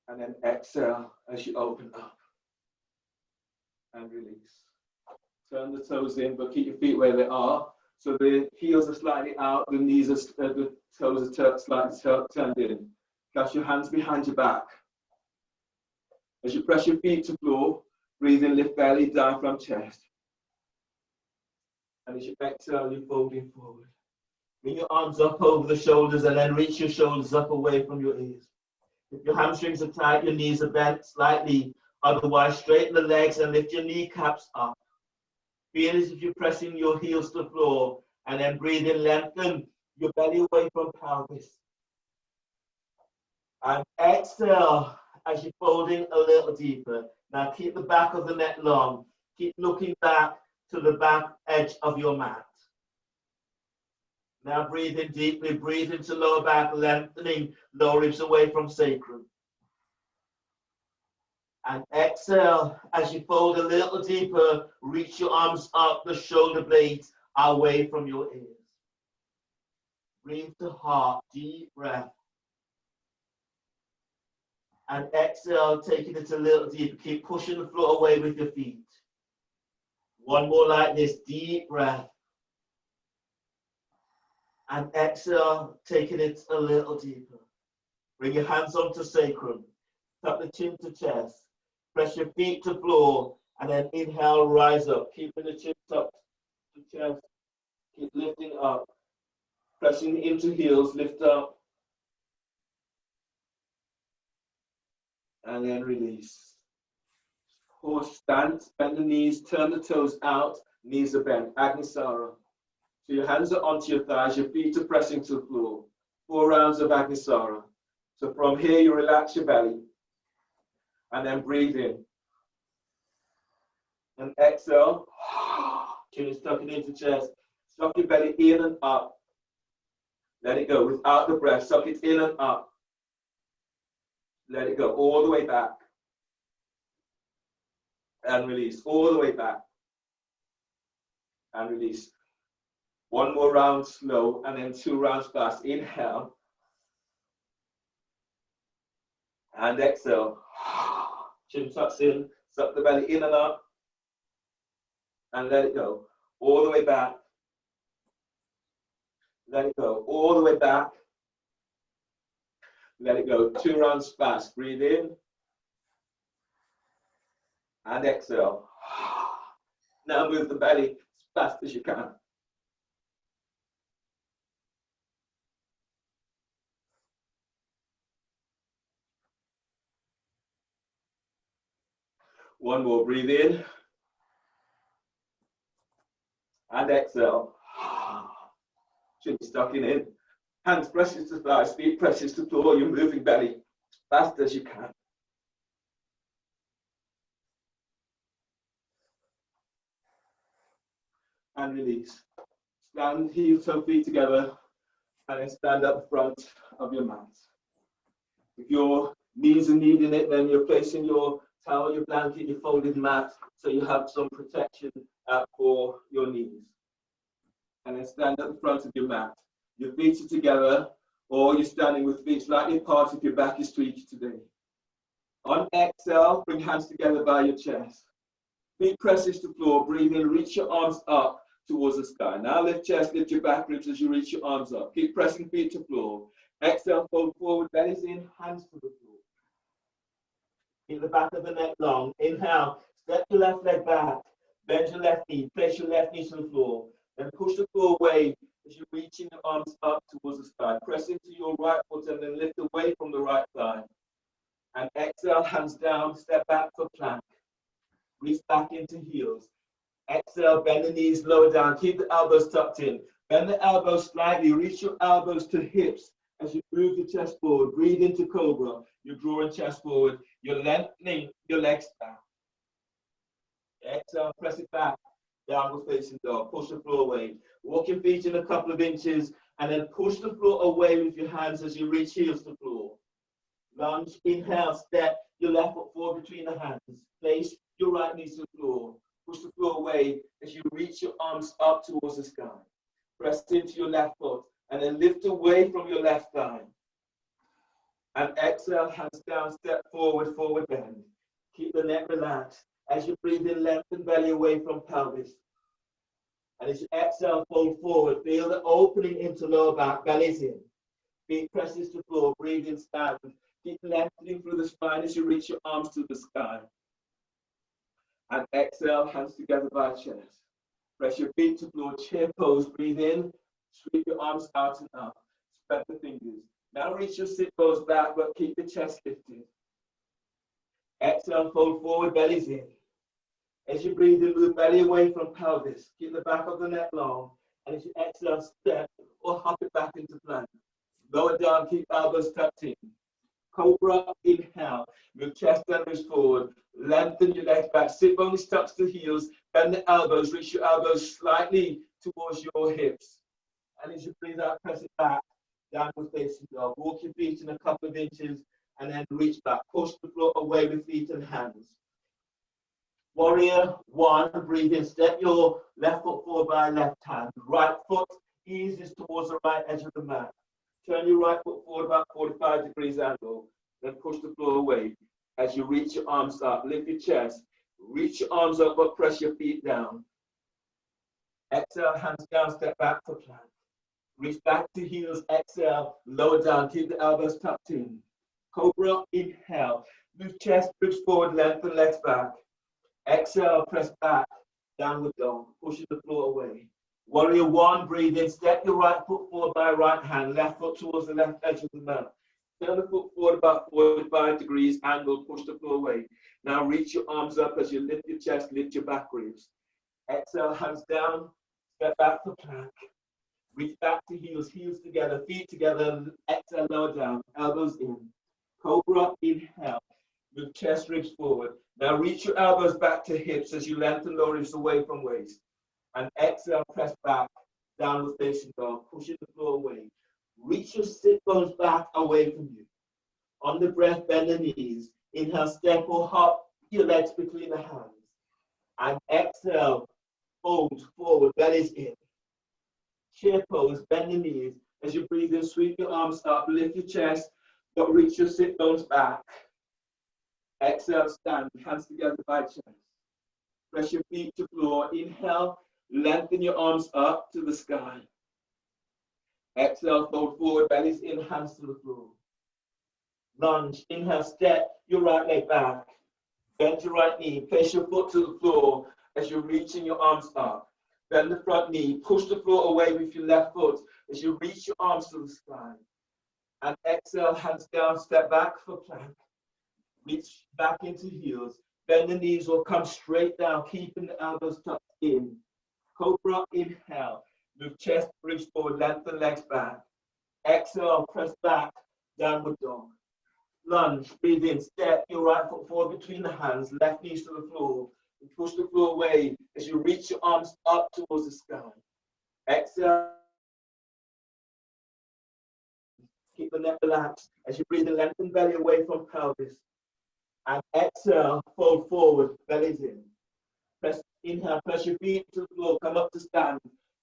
And then exhale as you open up. And release. Turn the toes in, but keep your feet where they are. So the heels are slightly out, the knees are, the toes are slightly turned in. Clasp your hands behind your back. As you press your feet to floor, breathe in, lift belly, diaphragm, chest. And as you exhale, you're folding forward. Bring your arms up over the shoulders and then reach your shoulders up away from your ears. If your hamstrings are tight, your knees are bent slightly. Otherwise, straighten the legs and lift your kneecaps up. Feel as if you're pressing your heels to the floor and then breathe in, lengthen your belly away from pelvis. And exhale as you're folding a little deeper. Now keep the back of the neck long. Keep looking back to the back edge of your mat. Now breathe in deeply, breathe into lower back, lengthening lower ribs away from sacrum. And exhale as you fold a little deeper, reach your arms up, the shoulder blades away from your ears. Breathe to heart, deep breath. And exhale, taking it a little deeper. Keep pushing the floor away with your feet. 1 more like this, deep breath. And exhale, taking it a little deeper. Bring your hands onto sacrum. Tuck the chin to chest. Press your feet to floor. And then inhale, rise up. Keeping the chin tucked to chest. Keep lifting up. Pressing into heels, lift up. And then release. Horse stance, bend the knees, turn the toes out, knees are bent. Agnisara. So your hands are onto your thighs, your feet are pressing to the floor. 4 rounds of Agnisara. So from here, you relax your belly and then breathe in. And exhale. Chin is tucking into chest. Suck your belly in and up. Let it go without the breath. Suck it in and up. Let it go all the way back. And release all the way back. And release. One more round slow and then 2 rounds fast. Inhale. And exhale. Chin tucks in. Suck the belly in and up. And let it go all the way back. Let it go all the way back. Let it go 2 rounds fast. Breathe in. And exhale. Now move the belly as fast as you can. One more. Breathe in. And exhale. Chin tucking in. Hands presses to thighs, feet presses to floor. You're moving belly as fast as you can. And release. Stand heel toe feet together and then stand up front of your mat. If your knees are needing it, then you're placing your towel, your blanket, your folded mat so you have some protection for your knees. And then stand at the front of your mat. Your feet are together, or you're standing with feet slightly apart if your back is tweaked today. On exhale, bring hands together by your chest. Feet presses to floor. Breathe in, reach your arms up towards the sky. Now lift chest, lift your back ribs as you reach your arms up. Keep pressing feet to floor. Exhale, fold forward, bellies in, hands to the floor. Keep the back of the neck long. Inhale, step your left leg back. Bend your left knee, place your left knee to the floor. Then push the floor away as you're reaching the arms up towards the sky. Press into your right foot and then lift away from the right thigh. And exhale, hands down, step back for plank. Reach back into heels. Exhale, bend the knees lower down. Keep the elbows tucked in. Bend the elbows slightly. Reach your elbows to hips as you move the chest forward. Breathe into cobra. You're drawing chest forward. You're lengthening your legs back. Exhale, press it back. Downward facing dog. Push the floor away. Walk your feet in a couple of inches and then push the floor away with your hands as you reach heels to floor. Lunge, inhale, step your left foot forward between the hands. Place your right knee to the floor. Push the floor away as you reach your arms up towards the sky. Press into your left foot and then lift away from your left thigh. And exhale, hands down, step forward, forward bend. Keep the neck relaxed. As you breathe in, lengthen belly away from pelvis. And as you exhale, fold forward. Feel the opening into lower back, bellies in. Feet presses to floor, breathe in, stand. Keep lengthening through the spine as you reach your arms to the sky. And exhale, hands together by chest. Press your feet to floor, chair pose, breathe in, sweep your arms out and up. Spread the fingers. Now reach your sit bones back, but keep the chest lifted. Exhale, fold forward, bellies in. As you breathe in, move belly away from pelvis. Keep the back of the neck long. And as you exhale, step or hop it back into plank. Lower down, keep elbows tucked in. Cobra, inhale. Move chest and ribs forward. Lengthen your legs back. Sit bones tucks to heels. Bend the elbows. Reach your elbows slightly towards your hips. And as you breathe out, press it back. Downward facing dog. Walk your feet in a couple of inches and then reach back. Push the floor away with feet and hands. Warrior one, breathe in. Step your left foot forward by left hand. Right foot eases towards the right edge of the mat. Turn your right foot forward about 45 degrees angle. Then push the floor away. As you reach your arms up, lift your chest. Reach your arms up, but press your feet down. Exhale, hands down, step back for plank. Reach back to heels, exhale, lower down, keep the elbows tucked in. Cobra, inhale. Move chest, ribs forward, lengthen legs back. Exhale, press back, downward dog, pushing the floor away. Warrior one, breathe in, step your right foot forward by right hand, left foot towards the left edge of the mat. Turn the foot forward about 45 degrees, angle, push the floor away. Now reach your arms up as you lift your chest, lift your back ribs. Exhale, hands down, step back for plank. Reach back to heels, heels together, feet together. Exhale, lower down, elbows in. Cobra, inhale. Move chest, ribs forward. Now reach your elbows back to hips as you lengthen lower ribs away from waist. And exhale, press back, downward facing dog, pushing the floor away. Reach your sit bones back away from you. On the breath, bend the knees. Inhale, step or hop your legs between the hands. And exhale, fold forward, belly's in. Chair pose, bend the knees. As you breathe in, sweep your arms up, lift your chest, but reach your sit bones back. Exhale, stand, hands together by chest. Press your feet to floor. Inhale, lengthen your arms up to the sky. Exhale, fold forward, belly's in, hands to the floor. Lunge, inhale, step your right leg back. Bend your right knee, place your foot to the floor as you're reaching your arms up. Bend the front knee, push the floor away with your left foot as you reach your arms to the sky. And exhale, hands down, step back for plank. Reach back into heels. Bend the knees or come straight down, keeping the elbows tucked in. Cobra, inhale. Move chest, ribs forward, lengthen legs back. Exhale, press back, downward dog. Lunge, breathe in, step your right foot forward between the hands, left knees to the floor. And push the floor away as you reach your arms up towards the sky. Exhale. Keep the neck relaxed as you breathe in, lengthen belly away from pelvis. And exhale, fold forward, belly's in. Inhale, press your feet to the floor, come up to stand.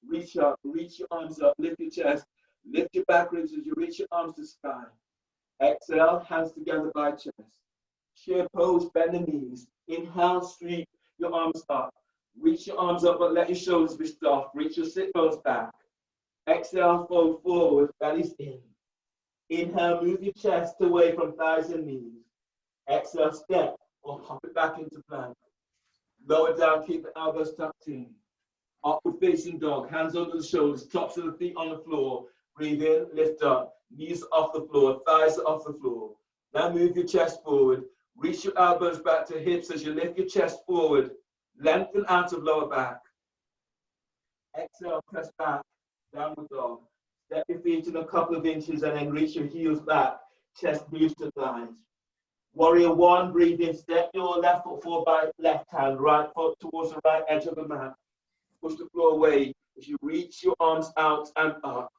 Reach up, reach your arms up, lift your chest, lift your back ribs as you reach your arms to the sky. Exhale, hands together by chest. Chair pose, bend the knees. Inhale, sweep your arms up. Reach your arms up, but let your shoulders be soft. Reach your sit bones back. Exhale, fold forward, belly's in. Inhale, move your chest away from thighs and knees. Exhale, step or hop it back into plank. Lower down, keep the elbows tucked in. Upward facing dog, hands under the shoulders, tops of the feet on the floor. Breathe in, lift up, knees off the floor, thighs off the floor. Now move your chest forward. Reach your elbows back to hips as you lift your chest forward. Lengthen out of lower back. Exhale, press back, downward dog. Step your feet in a couple of inches and then reach your heels back. Chest moves to thighs. Warrior one, breathe in, step your left foot forward by left hand, right foot towards the right edge of the mat. Push the floor away as you reach your arms out and up.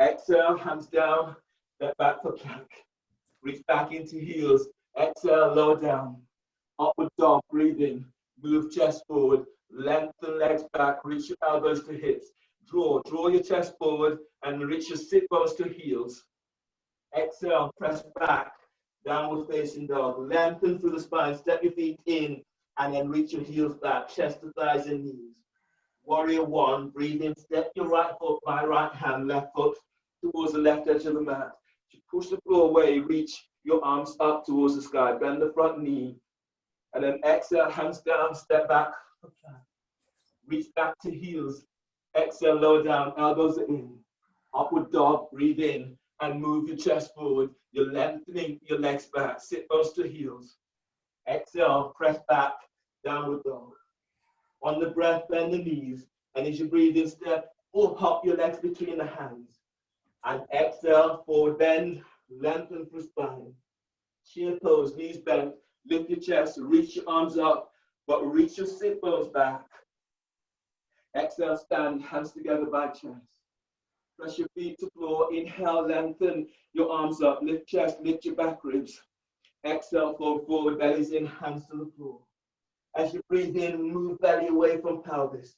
Exhale, hands down, step back for plank. Reach back into heels. Exhale, lower down. Upward dog, breathe in. Move chest forward. Lengthen legs back. Reach your elbows to hips. Draw your chest forward and reach your sit bones to heels. Exhale, press back. Downward facing dog. Lengthen through the spine. Step your feet in and then reach your heels back. Chest to thighs and knees. Warrior one, breathe in. Step your right foot by right hand, left foot towards the left edge of the mat. Push the floor away. Reach your arms up towards the sky. Bend the front knee. And then exhale, hands down, step back. Reach back to heels. Exhale, lower down, elbows are in. Upward dog, breathe in and move your chest forward. You're lengthening your legs back. Sit bones to heels. Exhale, press back, downward dog. On the breath, bend the knees. And as you breathe in, step or hop your legs between the hands. And exhale, forward bend, lengthen through spine. Chair pose, knees bent, lift your chest, reach your arms up, but reach your sit bones back. Exhale, stand, hands together by chest. Press your feet to floor. Inhale, lengthen your arms up, lift chest, lift your back ribs. Exhale, fold forward, bellies in, hands to the floor. As you breathe in, move belly away from pelvis.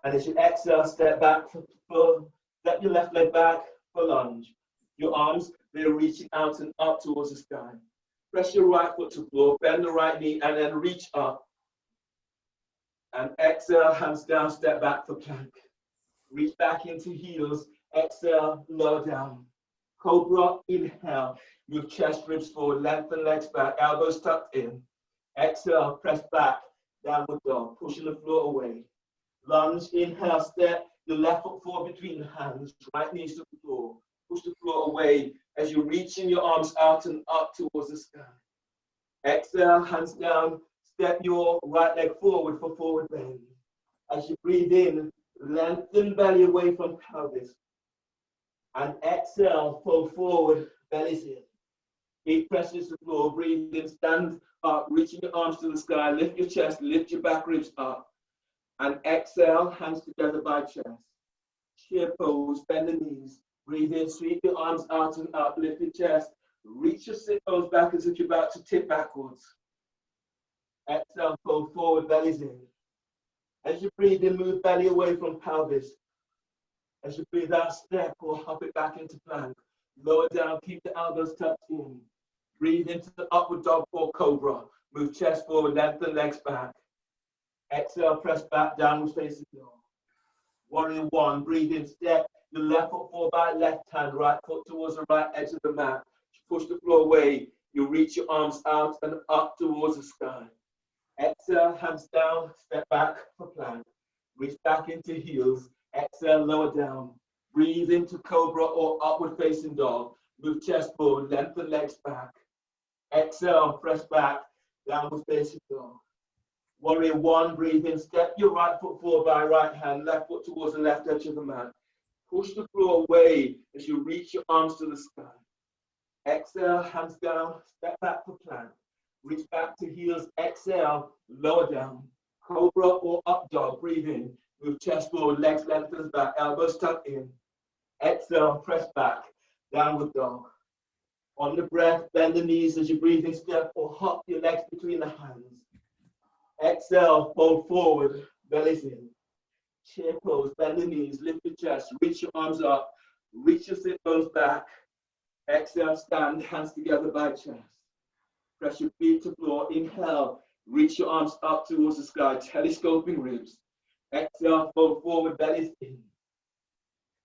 And as you exhale, step back for step your left leg back for lunge. Your arms, they're reaching out and up towards the sky. Press your right foot to floor, bend the right knee, and then reach up. And exhale, hands down, step back for plank. Reach back into heels. Exhale, lower down. Cobra, inhale. Move chest, ribs forward, lengthen legs back, elbows tucked in. Exhale, press back, downward dog, pushing the floor away. Lunge, inhale, step your left foot forward between the hands, right knees to the floor. Push the floor away as you're reaching your arms out and up towards the sky. Exhale, hands down, step your right leg forward for forward bend. As you breathe in, Lengthen belly away from pelvis. And exhale, fold forward, belly's in. Feet presses the floor, breathe in, stand up, reaching your arms to the sky, lift your chest, lift your back ribs up. And exhale, hands together by chest. Chair pose, bend the knees. Breathe in, sweep your arms out and up, lift your chest. Reach your sit bones back as if you're about to tip backwards. Exhale, fold forward, belly's in. As you breathe in, move belly away from pelvis. As you breathe out, step or hop it back into plank. Lower down, keep the elbows tucked in. Breathe into the upward dog or cobra. Move chest forward, lengthen legs back. Exhale, press back, downward facing dog. Warrior one, breathe in, step. Your left foot forward by left hand, right foot towards the right edge of the mat. Push the floor away. You reach your arms out and up towards the sky. Exhale, hands down, step back for plank. Reach back into heels. Exhale, lower down. Breathe into cobra or upward facing dog. Move chest forward, lengthen legs back. Exhale, press back, downward facing dog. Warrior one, breathe in, step your right foot forward by right hand, left foot towards the left edge of the mat. Push the floor away as you reach your arms to the sky. Exhale, hands down, step back for plank. Reach back to heels, exhale, lower down. Cobra or up dog, breathe in. Move chest forward, legs lengthens back, elbows tucked in. Exhale, press back, downward dog. On the breath, bend the knees as you breathe in, step or hop your legs between the hands. Exhale, fold forward, belly's in. Chair pose, bend the knees, lift your chest, reach your arms up, reach your sit bones back. Exhale, stand, hands together by chest. Press your feet to floor, inhale, reach your arms up towards the sky, telescoping ribs. Exhale, fold forward, belly's in.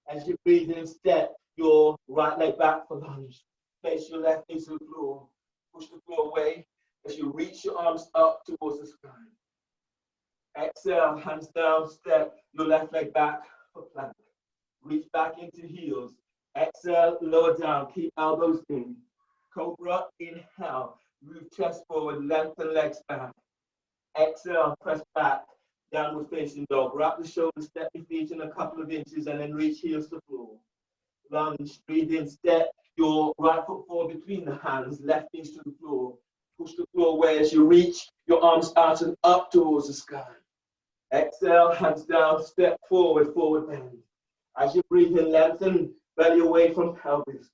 As you breathe in, step your right leg back for lunge. Place your left knee to the floor. Push the floor away as you reach your arms up towards the sky. Exhale, hands down, step your left leg back for plank. Reach back into heels. Exhale, lower down, keep elbows in. Cobra, inhale. Move chest forward, lengthen legs back. Exhale, press back. Downward facing dog. Wrap the shoulders, step your feet in a couple of inches and then reach heels to floor. Lunge, breathe in, step your right foot forward between the hands, left knees to the floor. Push the floor away as you reach your arms out and up towards the sky. Exhale, hands down, step forward, forward bend. As you breathe in, lengthen belly away from pelvis.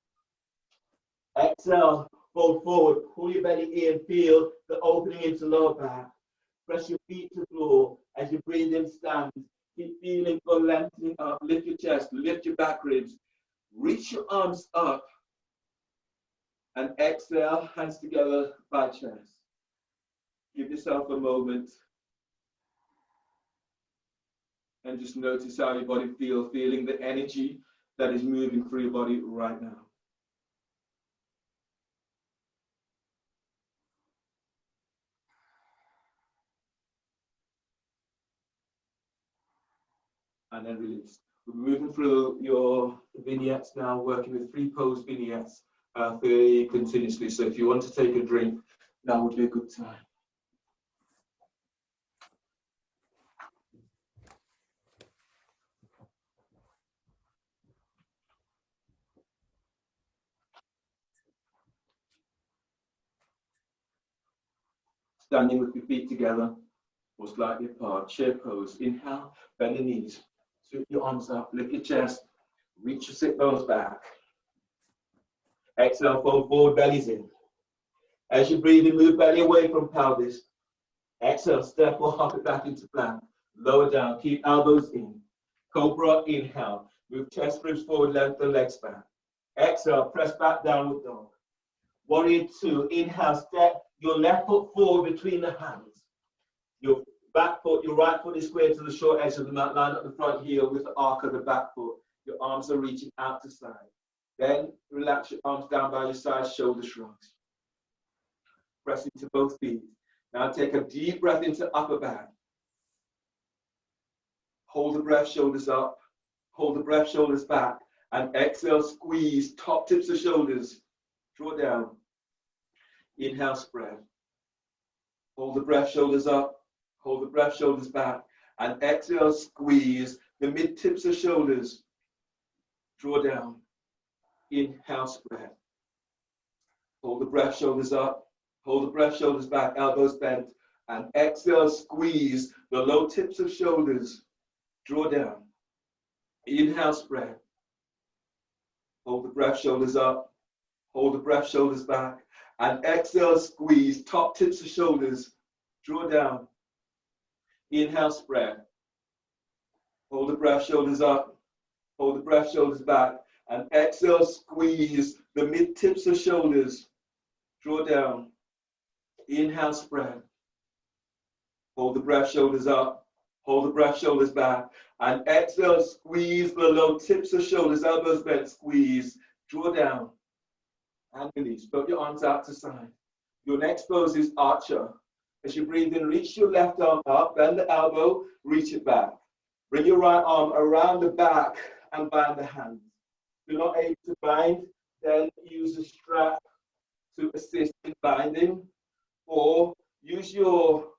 Exhale, fold forward, pull your belly in, feel the opening into lower back. Press your feet to floor. As you breathe in, stand. Keep feeling for lengthening up. Lift your chest, lift your back ribs. Reach your arms up. And exhale, hands together by chest. Give yourself a moment. And just notice how your body feels, feeling the energy that is moving through your body right now. And then release. We're moving through your vignettes now, working with 3 pose vignettes fairly continuously. So if you want to take a drink, now would be a good time. Standing with your feet together or slightly apart, chair pose. Inhale, bend the knees, sweep your arms up, lift your chest, reach your sit bones back. Exhale, fold forward, belly's in. As you breathe in, move belly away from pelvis. Exhale, step or hop it back into plank. Lower down, keep elbows in. Cobra, inhale. Move chest ribs forward, lengthen legs back. Exhale, press back, downward dog. Warrior two, inhale, step your left foot forward between the hands. Your back foot, your right foot is square to the short edge of the mat. Line up the front heel with the arc of the back foot. Your arms are reaching out to side. Then relax your arms down by your side, shoulder shrugs. Press into both feet. Now take a deep breath into upper back. Hold the breath, shoulders up. Hold the breath, shoulders back. And exhale, squeeze, top tips of shoulders. Draw down. Inhale, spread. Hold the breath, shoulders up. Hold the breath, shoulders back. And exhale, squeeze. the mid tips of shoulders, draw down. Inhale, spread. Hold the breath, shoulders up. Hold the breath, shoulders back, elbows bent. And exhale, squeeze the low tips of shoulders, draw down. Inhale, spread. Hold the breath, shoulders up. Hold the breath, shoulders back. And exhale, squeeze top tips of shoulders, draw down. Inhale, spread. Hold the breath, shoulders up. Hold the breath, shoulders back. And exhale, squeeze the mid tips of shoulders, draw down. Inhale, spread. Hold the breath, shoulders up. Hold the breath, shoulders back. And exhale, squeeze the low tips of shoulders, elbows bent, squeeze, draw down. And release. Put your arms out to side. Your next pose is archer. As you breathe in, reach your left arm up, bend the elbow, reach it back. Bring your right arm around the back and bind the hands. If you're not able to bind, then use a strap to assist in binding, or use your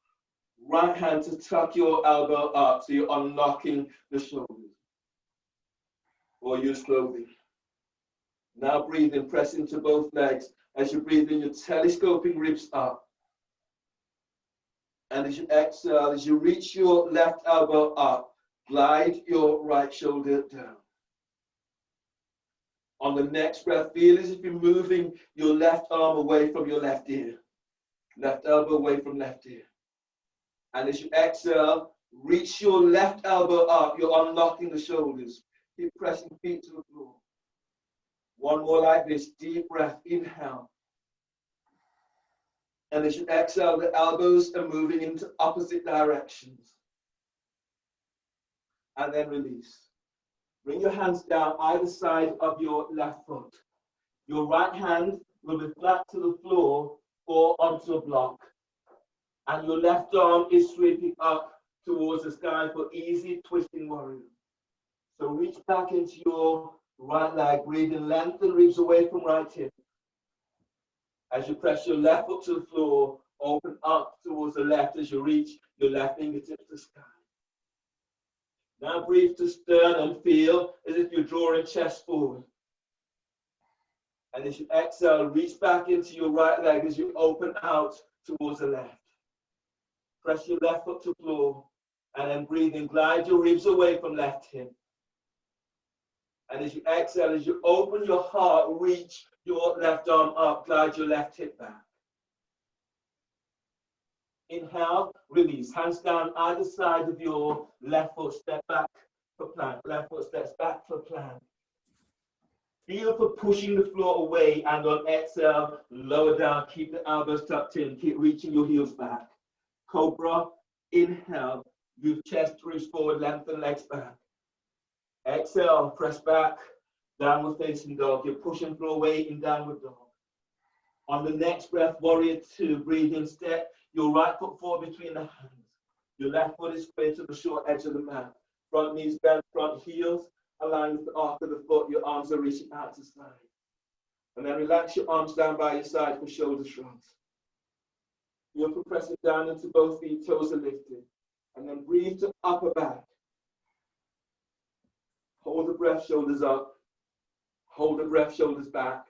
right hand to tuck your elbow up so you're unlocking the shoulders, or use clothing. Now breathe in, press into both legs. As you breathe in, you're telescoping ribs up. And as you exhale, as you reach your left elbow up, glide your right shoulder down. On the next breath, feel as if you're moving your left arm away from your left ear. Left elbow away from left ear. And as you exhale, reach your left elbow up. You're unlocking the shoulders. Keep pressing feet to the floor. One more like this. Deep breath. Inhale. And as you exhale, the elbows are moving into opposite directions. And then release. Bring your hands down either side of your left foot. Your right hand will be flat to the floor or onto a block. And your left arm is sweeping up towards the sky for easy twisting warrior. So reach back into your right leg, breathing lengthen ribs away from right hip. As you press your left foot to the floor, open up towards the left as you reach your left fingertips to the sky. Now breathe to stern and feel as if you're drawing chest forward. And as you exhale, reach back into your right leg as you open out towards the left. Press your left foot to the floor and then breathe in. Glide your ribs away from left hip. And as you exhale, as you open your heart, reach your left arm up, glide your left hip back. Inhale, release. Hands down either side of your left foot, step back for plank. Left foot steps back for plank. Feel for pushing the floor away, and on exhale, lower down. Keep the elbows tucked in. Keep reaching your heels back. Cobra, inhale. Move chest, ribs forward, lengthen legs back. Exhale, press back. Downward facing dog. You're pushing floor away in downward dog. On the next breath, warrior two. Breathe in, step your right foot forward between the hands. Your left foot is square to the short edge of the mat. Front knees bent, front heels aligned with the arc of the foot. Your arms are reaching out to side. And then relax your arms down by your side for shoulder shrugs. You're pressing down into both feet, toes are lifted. And then breathe to upper back. Hold the breath, shoulders up. Hold the breath, shoulders back.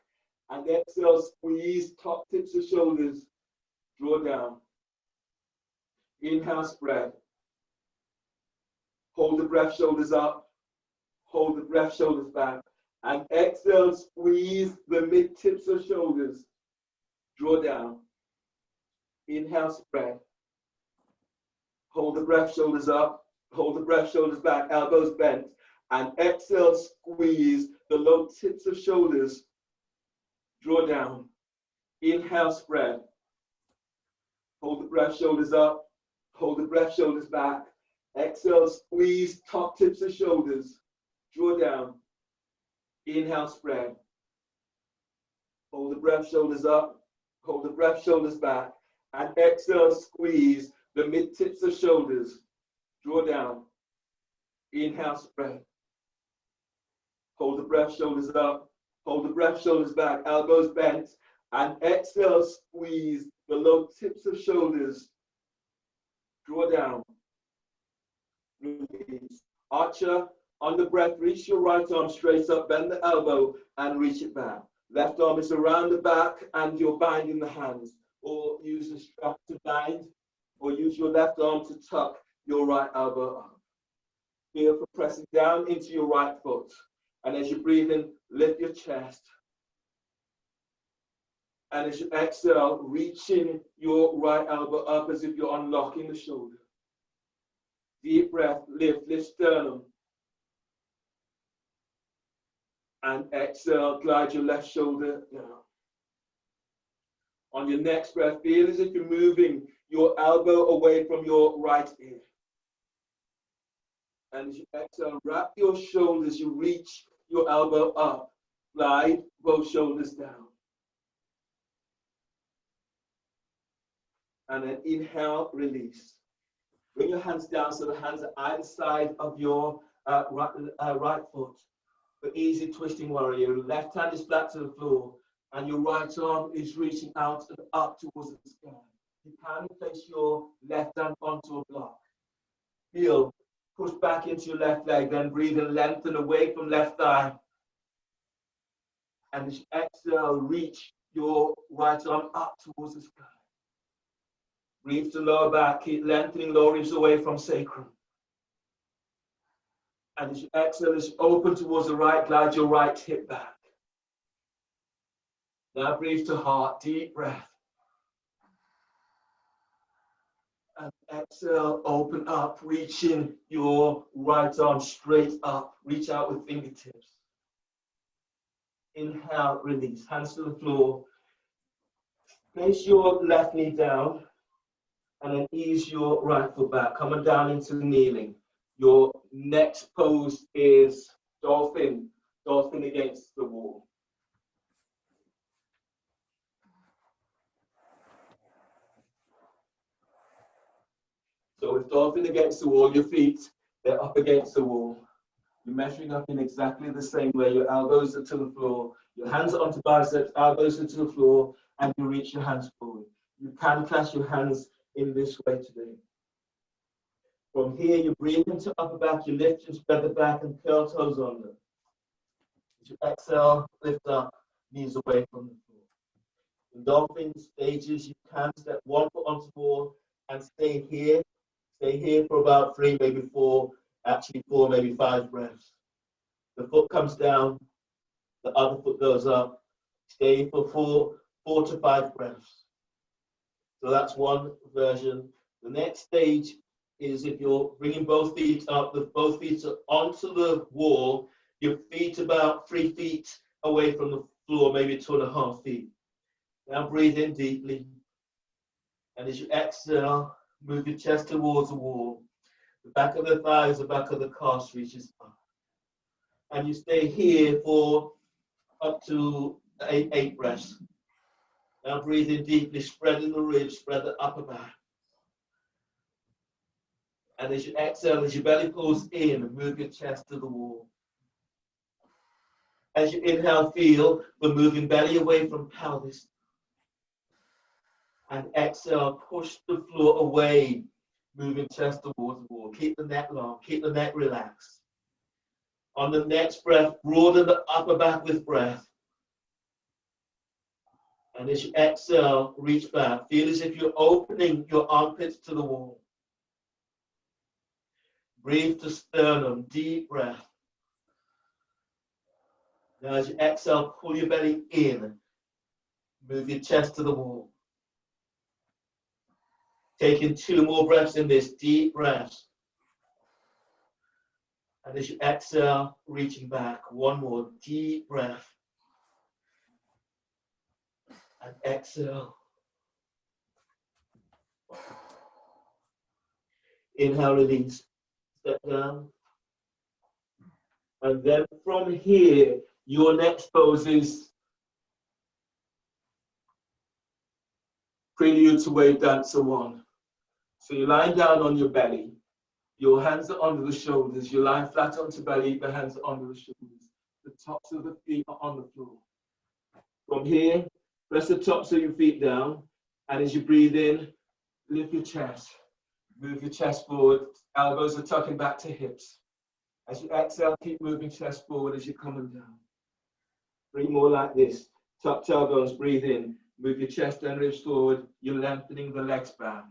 And exhale, squeeze top tips of shoulders. Draw down. Inhale, spread. Hold the breath, shoulders up. Hold the breath, shoulders back. And exhale, squeeze the mid tips of shoulders. Draw down. Inhale, spread. Hold the breath, shoulders up. Hold the breath, shoulders back, elbows bent. And exhale, squeeze the low tips of shoulders. Draw down. Inhale, spread. Hold the breath, shoulders up. Hold the breath, shoulders back. Exhale, squeeze top tips of shoulders. Draw down. Inhale, spread. Hold the breath, shoulders up. Hold the breath, shoulders back. And exhale, squeeze the mid tips of shoulders. Draw down. Inhale, spread. Hold the breath, shoulders up. Hold the breath, shoulders back, elbows bent. And exhale, squeeze the low tips of shoulders. Draw down. Release. Archer, on the breath, reach your right arm straight up, bend the elbow and reach it back. Left arm is around the back and you're binding the hands, or use a strap to bind, or use your left arm to tuck your right elbow up. Feel for pressing down into your right foot. And as you breathe in, lift your chest. And as you exhale, reaching your right elbow up as if you're unlocking the shoulder. Deep breath, lift sternum. And exhale, glide your left shoulder down. On your next breath, feel as if you're moving your elbow away from your right ear. And as you exhale, wrap your shoulders, you reach your elbow up. Glide both shoulders down. And then inhale, release. Bring your hands down so the hands are either side of your right foot. For easy twisting warrior, your left hand is flat to the floor and your right arm is reaching out and up towards the sky. You can place your left hand onto a block. Feel, push back into your left leg, then breathe and lengthen away from left thigh. And as you exhale, reach your right arm up towards the sky. Breathe to lower back, keep lengthening lower ribs away from sacrum. And as you exhale, as you open towards the right, glide your right hip back. Now breathe to heart, deep breath. And exhale, open up, reaching your right arm straight up. Reach out with fingertips. Inhale, release, hands to the floor. Place your left knee down and then ease your right foot back, coming down into kneeling. Your next pose is dolphin against the wall. So with dolphin against the wall, your feet, they're up against the wall. You're measuring up in exactly the same way. Your elbows are to the floor, your hands are onto biceps, elbows are to the floor, and you reach your hands forward. You can clasp your hands in this way today. From here, you breathe into upper back, you lift and spread the back and curl toes under. As you exhale, lift up, knees away from the floor. In dolphin stages, you can step one foot onto the wall and stay here. Stay here for about 3, maybe 4, actually 4, maybe 5 breaths. The foot comes down, the other foot goes up. Stay for 4 to 5 breaths. So that's one version. The next stage is if you're bringing both feet up, both feet are onto the wall, your feet about 3 feet away from the floor, maybe 2.5 feet. Now breathe in deeply. And as you exhale, move your chest towards the wall. The back of the thighs, the back of the calves reaches up. And you stay here for up to 8 breaths. Now breathe in deeply, spreading the ribs, spread the upper back. And as you exhale, as your belly pulls in, move your chest to the wall. As you inhale, feel the moving belly away from pelvis. And exhale, push the floor away, moving chest towards the wall. Keep the neck long, keep the neck relaxed. On the next breath, broaden the upper back with breath. And as you exhale, reach back. Feel as if you're opening your armpits to the wall. Breathe to sternum, deep breath. Now as you exhale, pull your belly in. Move your chest to the wall. Taking 2 more breaths in this, deep breaths. And as you exhale, reaching back. 1 more deep breath. And exhale. Inhale, release. Step down. And then from here, your next pose is prelude to wave dancer 1. So you're lying down on your belly. Your hands are under the shoulders. You're lying flat onto belly. The hands are under the shoulders. The tops of the feet are on the floor. From here, press the tops of your feet down. And as you breathe in, lift your chest. Move your chest forward. Elbows are tucking back to hips. As you exhale, keep moving chest forward as you're coming down. 3 more like this. Tuck tailbones, breathe in. Move your chest and ribs forward. You're lengthening the leg span.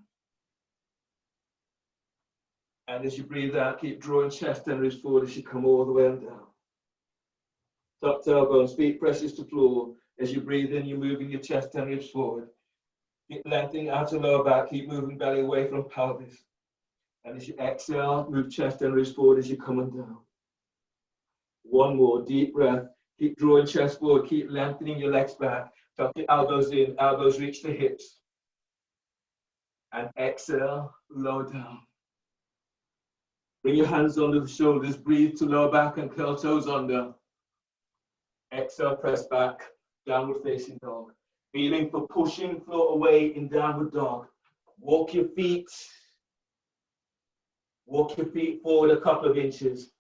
And as you breathe out, keep drawing chest and ribs forward as you come all the way on down. Tuck tailbones, feet presses to floor. As you breathe in, you're moving your chest and ribs forward. Keep lengthening out to lower back. Keep moving belly away from pelvis. And as you exhale, move chest and ribs forward as you're coming down. 1 more deep breath. Keep drawing chest forward. Keep lengthening your legs back. Tuck your elbows in. Elbows reach the hips. And exhale, lower down. Bring your hands under the shoulders. Breathe to lower back and curl toes under. Exhale, press back. Downward facing dog. Feeling for pushing floor away in downward dog. Walk your feet forward a couple of inches.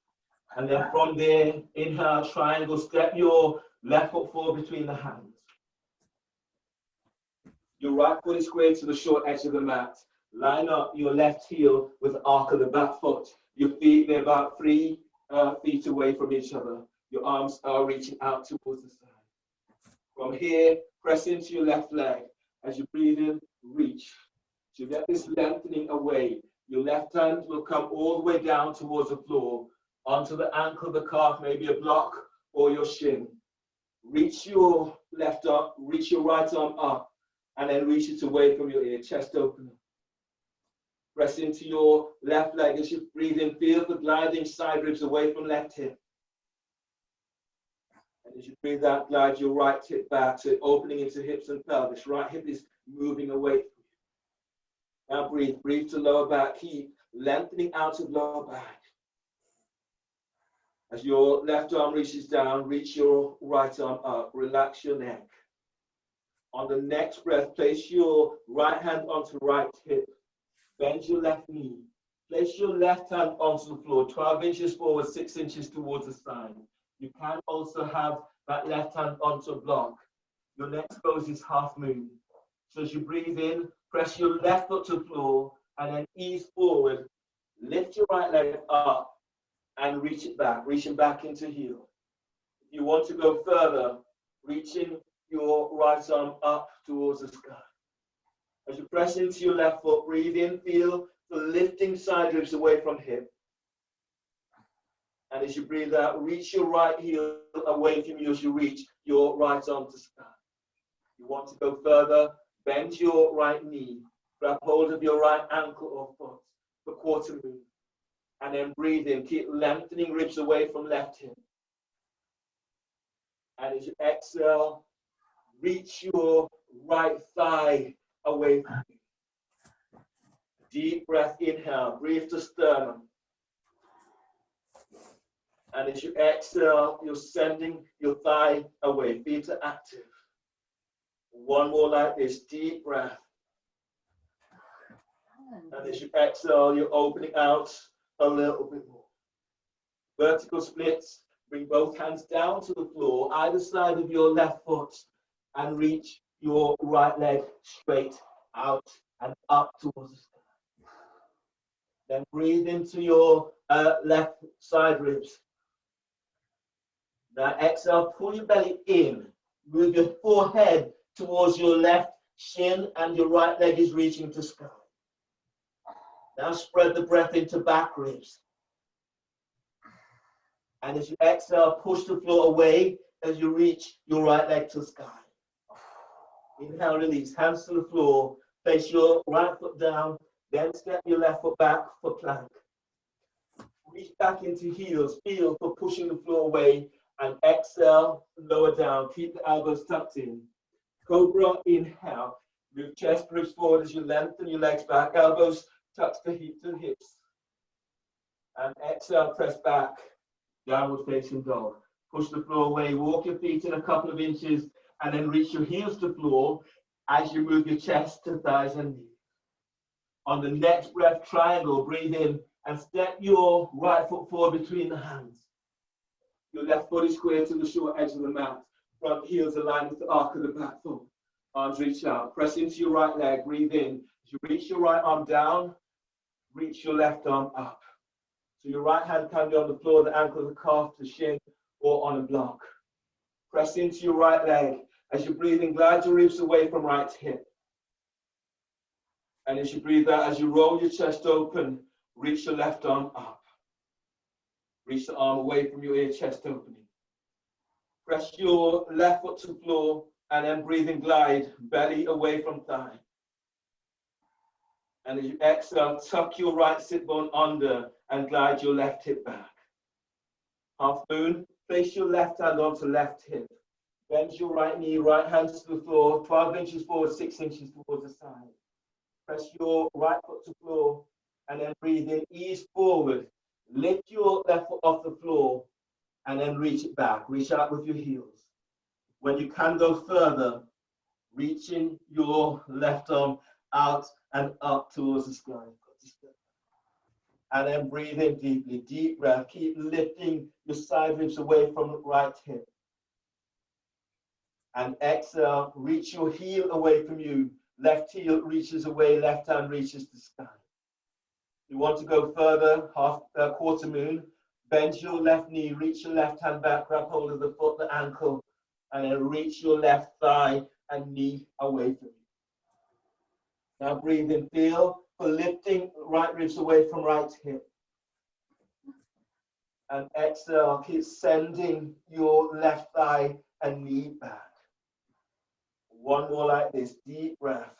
And then from there, inhale, triangle, step your left foot forward between the hands. Your right foot is squared to the short edge of the mat. Line up your left heel with the arc of the back foot. Your feet, they're about 3 feet away from each other. Your arms are reaching out towards the side. From here, press into your left leg. As you breathe in, reach. So you get this lengthening away. Your left hand will come all the way down towards the floor, onto the ankle, the calf, maybe a block, or your shin. Reach your left arm, reach your right arm up, and then reach it away from your ear, chest open. Press into your left leg as you breathe in. Feel the gliding side ribs away from left hip. And as you breathe out, glide your right hip back, so opening into hips and pelvis. Right hip is moving away from you. Now breathe to lower back. Keep lengthening out of lower back. As your left arm reaches down, reach your right arm up. Relax your neck. On the next breath, place your right hand onto right hip. Bend your left knee. Place your left hand onto the floor, 12 inches forward, 6 inches towards the side. You can also have that left hand onto a block. Your next pose is half moon. So as you breathe in, press your left foot to the floor and then ease forward. Lift your right leg up and reach it back, reaching back into heel. If you want to go further, reaching your right arm up towards the sky. As you press into your left foot, breathe in, feel the lifting side ribs away from hip. And as you breathe out, reach your right heel away from you as you reach your right arm to sky. You want to go further, bend your right knee, grab hold of your right ankle or foot for quarter moon. And then breathe in, keep lengthening ribs away from left hip. And as you exhale, reach your right thigh away from you. Deep breath, inhale, breathe to sternum. And as you exhale, you're sending your thigh away, feet are active. 1 more like this, deep breath. And as you exhale, you're opening out a little bit more. Vertical splits, bring both hands down to the floor, either side of your left foot, and reach your right leg straight out and up towards the sky. Then breathe into your left side ribs. Now exhale, pull your belly in. Move your forehead towards your left shin and your right leg is reaching to sky. Now spread the breath into back ribs. And as you exhale, push the floor away as you reach your right leg to the sky. Inhale, release, hands to the floor. Place your right foot down, then step your left foot back for plank. Reach back into heels, feel for pushing the floor away, and exhale, lower down. Keep the elbows tucked in. Cobra, inhale. Move chest, ribs forward as you lengthen your legs back. Elbows touch the hips. And exhale, press back. Downward facing dog. Push the floor away. Walk your feet in a couple of inches and then reach your heels to the floor as you move your chest to thighs and knees. On the next breath, triangle. Breathe in and step your right foot forward between the hands. Your left foot is squared to the short edge of the mat. Front heels aligned with the arc of the back foot. Arms reach out. Press into your right leg. Breathe in. As you reach your right arm down, reach your left arm up. So your right hand can be on the floor, the ankle, the calf, the shin, or on a block. Press into your right leg. As you're breathing, glide your ribs away from right hip. And as you breathe out, as you roll your chest open, reach your left arm up. Reach the arm away from your ear, chest opening. Press your left foot to the floor, and then breathe and glide, belly away from thigh. And as you exhale, tuck your right sit bone under and glide your left hip back. Half moon, place your left hand onto left hip. Bend your right knee, right hand to the floor, 12 inches forward, 6 inches towards the side. Press your right foot to the floor, and then breathe in, ease forward. Lift your left foot off the floor, and then reach it back. Reach out with your heels. When you can go further, reaching your left arm out and up towards the sky. And then breathe in deeply, deep breath. Keep lifting your side ribs away from the right hip. And exhale, reach your heel away from you. Left heel reaches away, left hand reaches the sky. You want to go further, quarter moon. Bend your left knee, reach your left hand back, grab hold of the foot, the ankle, and then reach your left thigh and knee away from you. Now breathe in, feel for lifting right ribs away from right hip. And exhale, keep sending your left thigh and knee back. One more like this, deep breath.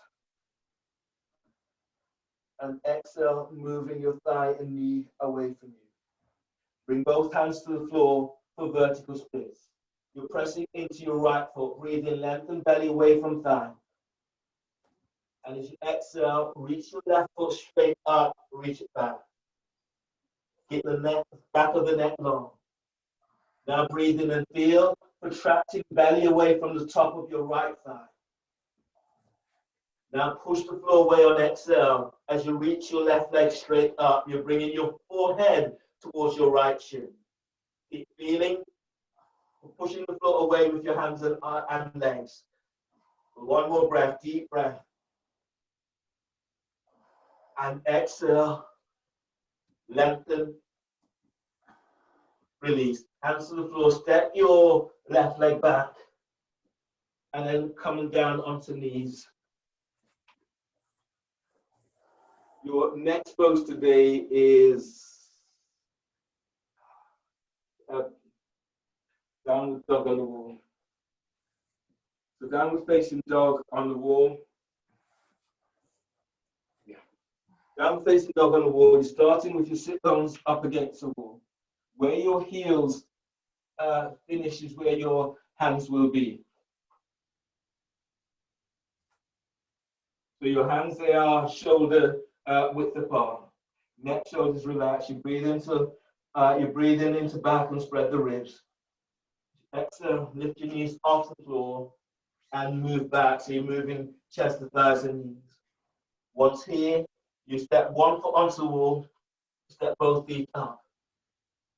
And exhale, moving your thigh and knee away from you. Bring both hands to the floor for vertical splits. You're pressing into your right foot. Breathe in, lengthen belly away from thigh. And as you exhale, reach your left foot straight up, reach it back. Get the neck, back of the neck long. Now breathe in and feel protracting belly away from the top of your right thigh. Now push the floor away on exhale. As you reach your left leg straight up, you're bringing your forehead towards your right shin. Keep feeling, pushing the floor away with your hands and legs. One more breath, deep breath. And exhale, lengthen, release. Hands to the floor, step your left leg back, and then coming down onto knees. Your next pose today is downward dog on the wall. So downward facing dog on the wall. Downward facing dog on the wall. You're starting with your sit bones up against the wall. Where your heels finish is where your hands will be. So your hands, they are shoulder width apart. Neck, shoulders relaxed. You breathe into back and spread the ribs. Exhale, lift your knees off the floor and move back. So you're moving chest to thighs and knees. Once here, you step one foot onto the wall, step both feet up.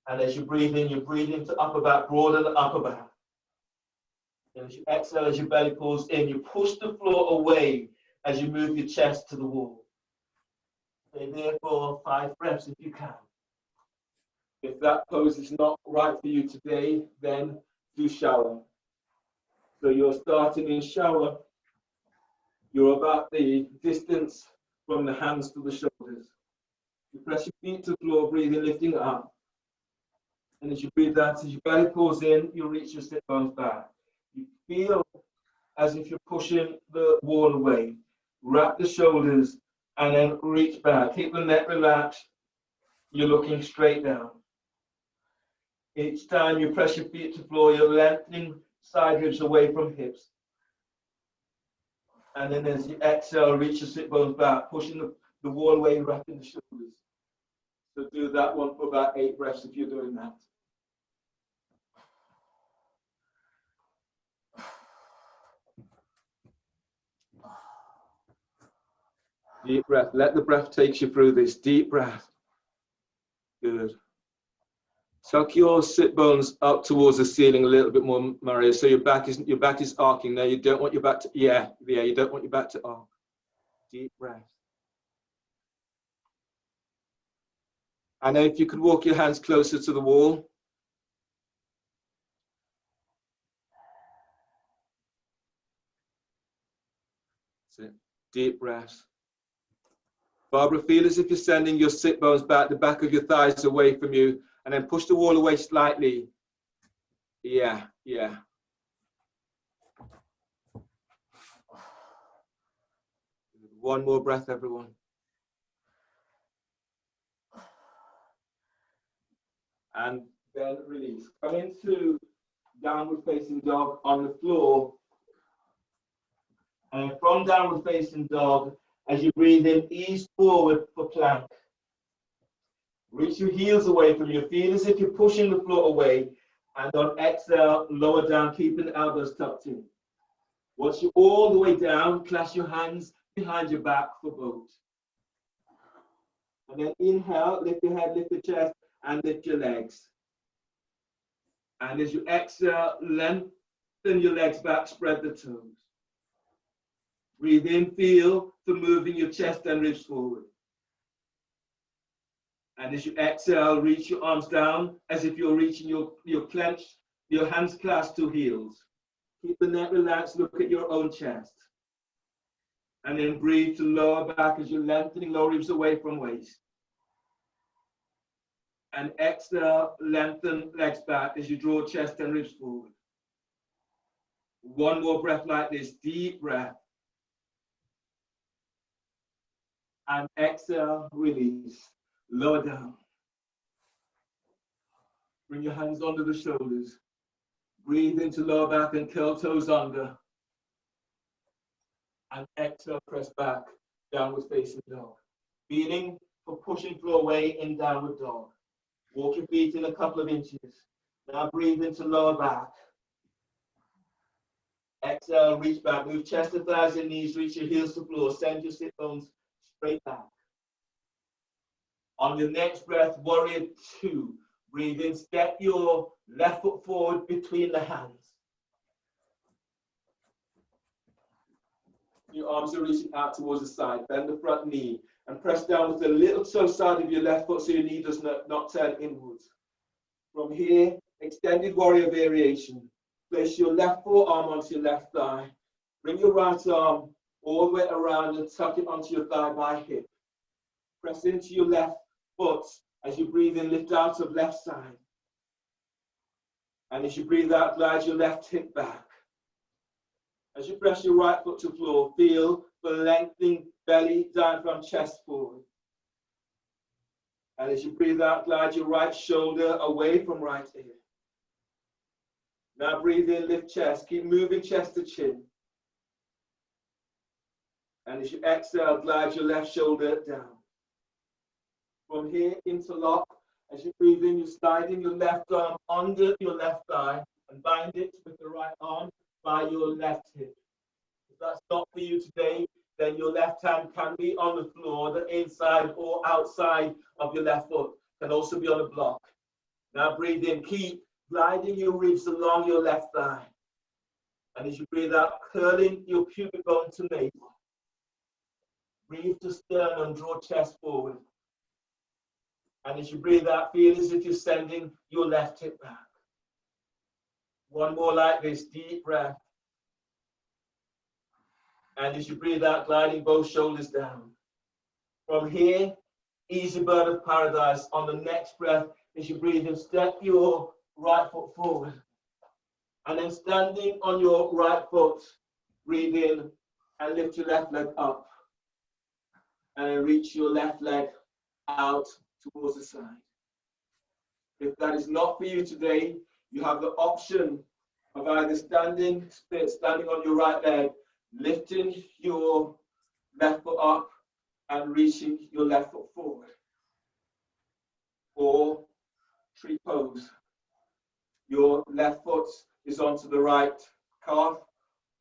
And as you breathe in to upper back, broaden the upper back. And as you exhale, as your belly pulls in, you push the floor away as you move your chest to the wall. Stay there for 5 breaths if you can. If that pose is not right for you today, then do shower. So you're starting in shower. You're about the distance from the hands to the shoulders. You press your feet to the floor, breathing, lifting up. And as you breathe out, as your belly pulls in, you reach your sit bones back. You feel as if you're pushing the wall away. Wrap the shoulders and then reach back. Keep the neck relaxed. You're looking straight down. Each time you press your feet to the floor, you're lengthening side ribs away from hips. And then as you exhale, reach your sit bones back, pushing the wall away, wrapping the shoulders. So do that one for about 8 breaths if you're doing that. Deep breath. Let the breath take you through this. Deep breath. Good. Tuck your sit bones up towards the ceiling a little bit more, Mario. So your back is arcing. Now you don't want your back to you don't want your back to arc. Deep breath. And then if you could walk your hands closer to the wall. That's it. Deep breaths. Barbara, feel as if you're sending your sit bones back, the back of your thighs away from you, and then push the wall away slightly. Yeah, yeah. One more breath, everyone. And then release. Come into downward facing dog on the floor. And from downward facing dog, as you breathe in, ease forward for plank. Reach your heels away from you. Feel as if you're pushing the floor away. And on exhale, lower down, keeping the elbows tucked in. Once you're all the way down, clasp your hands behind your back for boat. And then inhale, lift your head, lift your chest, and lift your legs. And as you exhale, lengthen your legs back, spread the toes. Breathe in, feel for moving your chest and ribs forward. And as you exhale, reach your arms down as if you're reaching your clenched, your hands clasped to heels. Keep the neck relaxed, look at your own chest. And then breathe to lower back as you're lengthening lower ribs away from waist. And exhale, lengthen legs back as you draw chest and ribs forward. One more breath like this, deep breath. And exhale, release, lower down. Bring your hands under the shoulders. Breathe into lower back and curl toes under. And exhale, press back, downward facing dog. Feeling for pushing floor away in downward dog. Walk your feet in a couple of inches. Now breathe into lower back. Exhale, reach back. Move chest to thighs and knees. Reach your heels to floor. Send your sit bones straight back. On your next breath, warrior two. Breathe in. Step your left foot forward between the hands. Your arms are reaching out towards the side. Bend the front knee and press down with the little toe side of your left foot so your knee does not turn inwards. From here, extended warrior variation. Place your left forearm onto your left thigh. Bring your right arm all the way around and tuck it onto your thigh by hip. Press into your left foot as you breathe in, lift out of left side. And as you breathe out, glide your left hip back. As you press your right foot to floor, feel the lengthening belly, diaphragm, chest forward. And as you breathe out, glide your right shoulder away from right ear. Now breathe in, lift chest. Keep moving chest to chin. And as you exhale, glide your left shoulder down. From here, interlock. As you breathe in, you're sliding your left arm under your left thigh and bind it with the right arm by your left hip. If that's not for you today, then your left hand can be on the floor, the inside or outside of your left foot, can also be on a block. Now breathe in, keep gliding your ribs along your left thigh. And as you breathe out, curling your pubic bone to navel. Breathe to sternum, draw chest forward. And as you breathe out, feel as if you're sending your left hip back. One more like this, deep breath. And as you breathe out, gliding both shoulders down. From here, easy bird of paradise. On the next breath, as you breathe in, step your right foot forward. And then standing on your right foot, breathe in and lift your left leg up. And reach your left leg out towards the side. If that is not for you today, you have the option of either standing on your right leg, lifting your left foot up and reaching your left foot forward. Or tree pose. Your left foot is onto the right calf,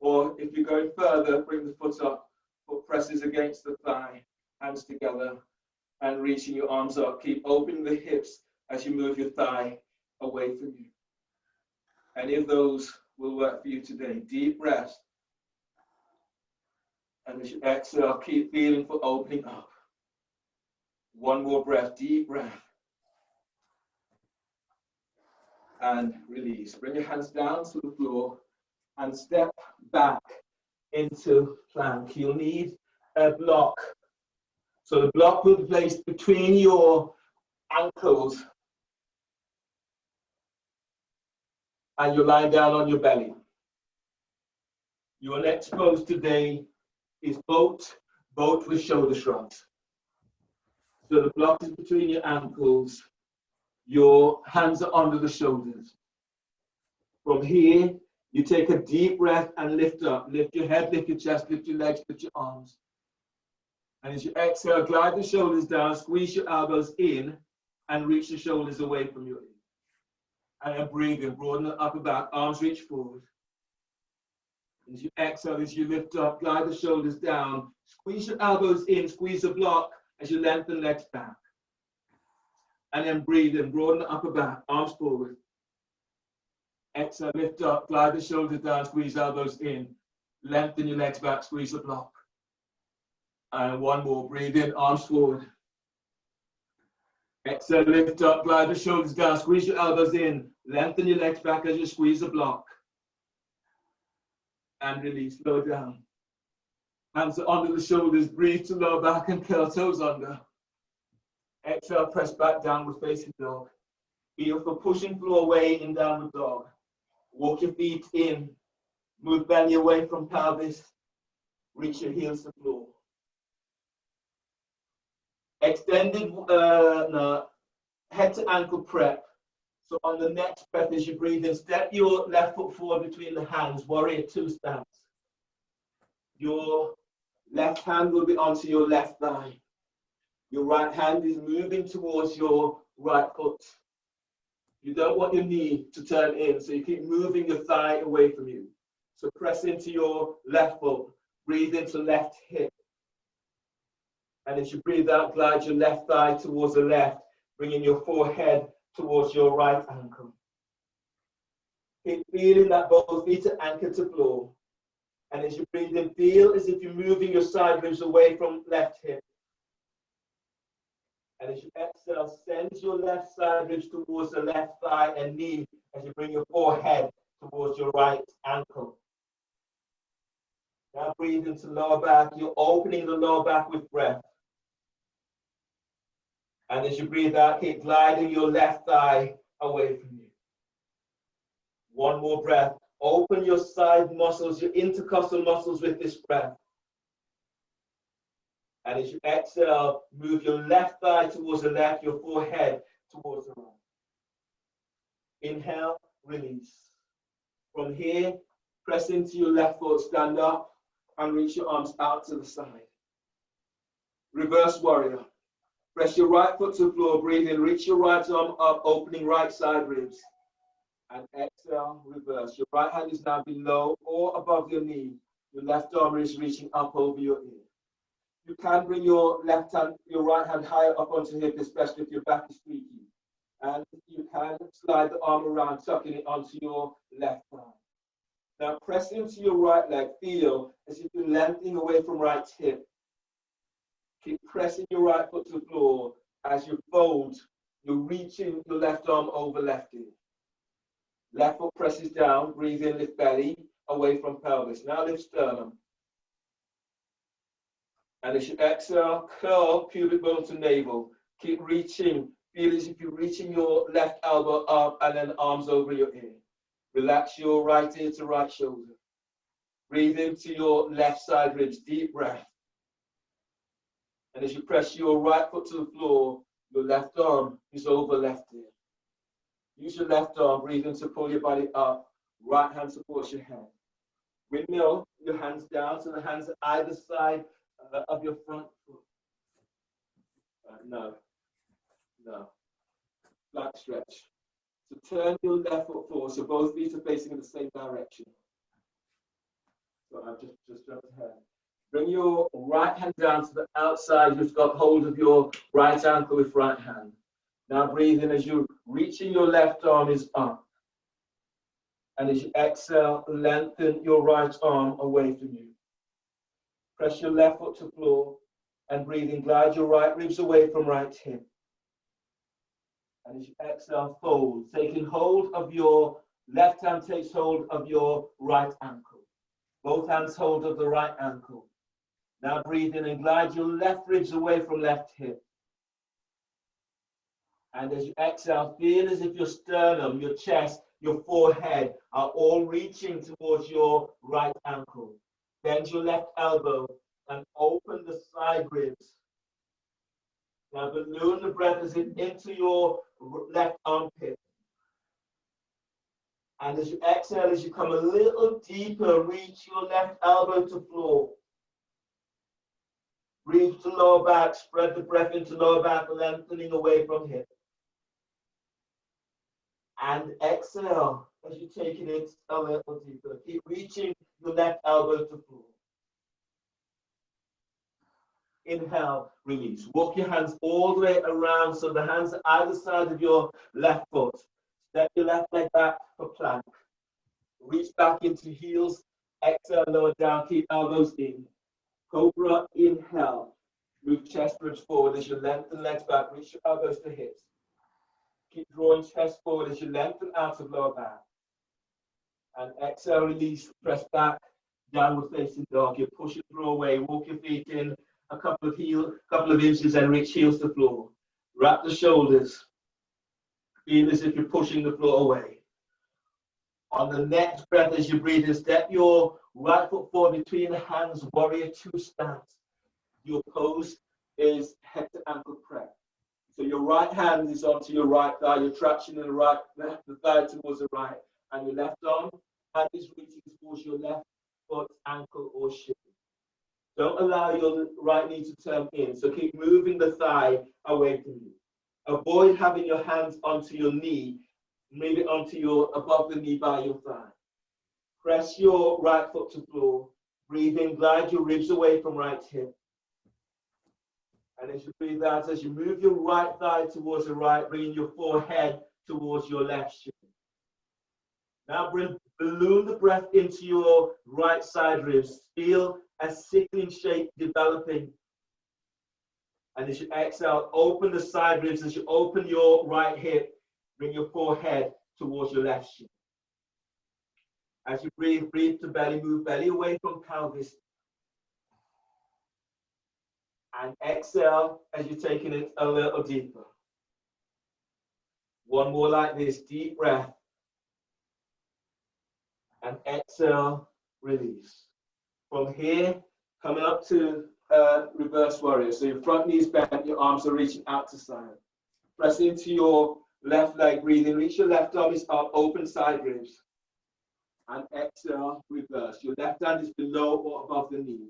or if you're going further, bring the foot up, foot presses against the thigh, hands together, and reaching your arms up. Keep opening the hips as you move your thigh away from you. Any of those will work for you today. Deep breath. And as you exhale, keep feeling for opening up. One more breath, deep breath. and release. Bring your hands down to the floor and step back into plank. You'll need a block. So the block will be placed between your ankles and you're lying down on your belly. Your next pose today is boat with shoulder shrugs. So the block is between your ankles, your hands are under the shoulders. From here, you take a deep breath and lift up. Lift your head, lift your chest, lift your legs, lift your arms. And as you exhale, glide the shoulders down, squeeze your elbows in, and reach the shoulders away from you. And then breathe in, broaden the upper back, arms reach forward. As you exhale, as you lift up, glide the shoulders down, squeeze your elbows in, squeeze the block as you lengthen legs back. And then breathe in, broaden the upper back, arms forward. Exhale, lift up, glide the shoulders down, squeeze elbows in, lengthen your legs back, squeeze the block. And one more, breathe in, arms forward. Exhale, lift up, glide the shoulders down, squeeze your elbows in, lengthen your legs back as you squeeze the block. And release, lower down. Hands are under the shoulders, breathe to lower back and curl toes under. Exhale, press back, downward facing dog. Feel for pushing floor away in downward dog. Walk your feet in, move belly away from pelvis, reach your heels to floor. Extended head to ankle prep. So on the next breath, as you breathe in, step your left foot forward between the hands, warrior two stance. Your left hand will be onto your left thigh. Your right hand is moving towards your right foot. You don't want your knee to turn in, so you keep moving your thigh away from you. So press into your left foot, breathe into left hip. And as you breathe out, glide your left thigh towards the left, bringing your forehead towards your right ankle. Keep feeling that both feet are anchored to floor. And as you breathe in, feel as if you're moving your side ribs away from left hip. And as you exhale, send your left side ribs towards the left thigh and knee as you bring your forehead towards your right ankle. Now breathe into lower back. You're opening the lower back with breath. And as you breathe out, keep gliding your left thigh away from you. One more breath. Open your side muscles, your intercostal muscles with this breath. And as you exhale, move your left thigh towards the left, your forehead towards the right. Inhale, release. From here, press into your left foot, stand up, and reach your arms out to the side. Reverse warrior. Press your right foot to the floor, breathe in, reach your right arm up, opening right side ribs. And exhale, reverse. Your right hand is now below or above your knee. Your left arm is reaching up over your ear. You can bring your right hand higher up onto hip, especially if your back is squeaky. And you can slide the arm around, tucking it onto your left thigh. Now press into your right leg. Feel as if you're lengthening away from right hip. Keep pressing your right foot to the floor. As you fold, you're reaching your left arm over left ear. Left foot presses down, breathe in, lift belly, away from pelvis. Now lift sternum. And as you exhale, curl pubic bone to navel. Keep reaching. Feel as if you're reaching your left elbow up and then arms over your ear. Relax your right ear to right shoulder. Breathe into your left side ribs, deep breath. And as you press your right foot to the floor, your left arm is over left ear. Use your left arm, breathe in to pull your body up. Right hand supports your head. Windmill, your hands down, so the hands are either side of your front foot. No. Flat stretch. So turn your left foot forward, so both feet are facing in the same direction. So I've just jumped ahead. Bring your right hand down to the outside. You've got hold of your right ankle with right hand. Now breathe in as you reaching your left arm is up. And as you exhale, lengthen your right arm away from you. Press your left foot to floor and breathe in. Glide your right ribs away from right hip. And as you exhale, fold. Taking hold of your left hand takes hold of your right ankle. Both hands hold of the right ankle. Now breathe in and glide your left ribs away from left hip. And as you exhale, feel as if your sternum, your chest, your forehead are all reaching towards your right ankle. Bend your left elbow and open the side ribs. Now balloon the breath as it into your left armpit. And as you exhale, as you come a little deeper, reach your left elbow to floor. Breathe to lower back, spread the breath into lower back, lengthening away from hip. And exhale as you're taking it a little deeper. Keep reaching your left elbow to floor. Inhale, release. Walk your hands all the way around so the hands are either side of your left foot. Step your left leg back for plank. Reach back into heels. Exhale, lower down. Keep elbows in. Cobra, inhale. Move chest ribs forward as you lengthen legs back. Reach your elbows to hips. Keep drawing chest forward as you lengthen out of lower back. And exhale, release, press back, downward facing dog. You push it through away. Walk your feet in a couple of inches and reach heels to floor. Wrap the shoulders. Feel as if you're pushing the floor away. On the next breath, as you breathe in, step your right foot forward between the hands, warrior two stance. Your pose is head to ankle press. So your right hand is onto your right thigh, your traction in the thigh towards the right, and your left arm hand is reaching towards your left foot, ankle, or shin. Don't allow your right knee to turn in, so keep moving the thigh away from you. Avoid having your hands onto your knee, move it onto your above the knee by your thigh. Press your right foot to floor. Breathe in, glide your ribs away from right hip. And as you breathe out, as you move your right thigh towards the right, bringing your forehead towards your left shin. Now balloon the breath into your right side ribs. Feel a sickling shape developing. And as you exhale, open the side ribs. As you open your right hip, bring your forehead towards your left shin. As you breathe, breathe to belly, move belly away from pelvis. And exhale as you're taking it a little deeper. One more like this, deep breath. And exhale, release. From here, coming up to reverse warrior. So your front knees bent, your arms are reaching out to side. Press into your left leg, breathe in, reach your left arm is up, open side ribs. And exhale, reverse. Your left hand is below or above the knee.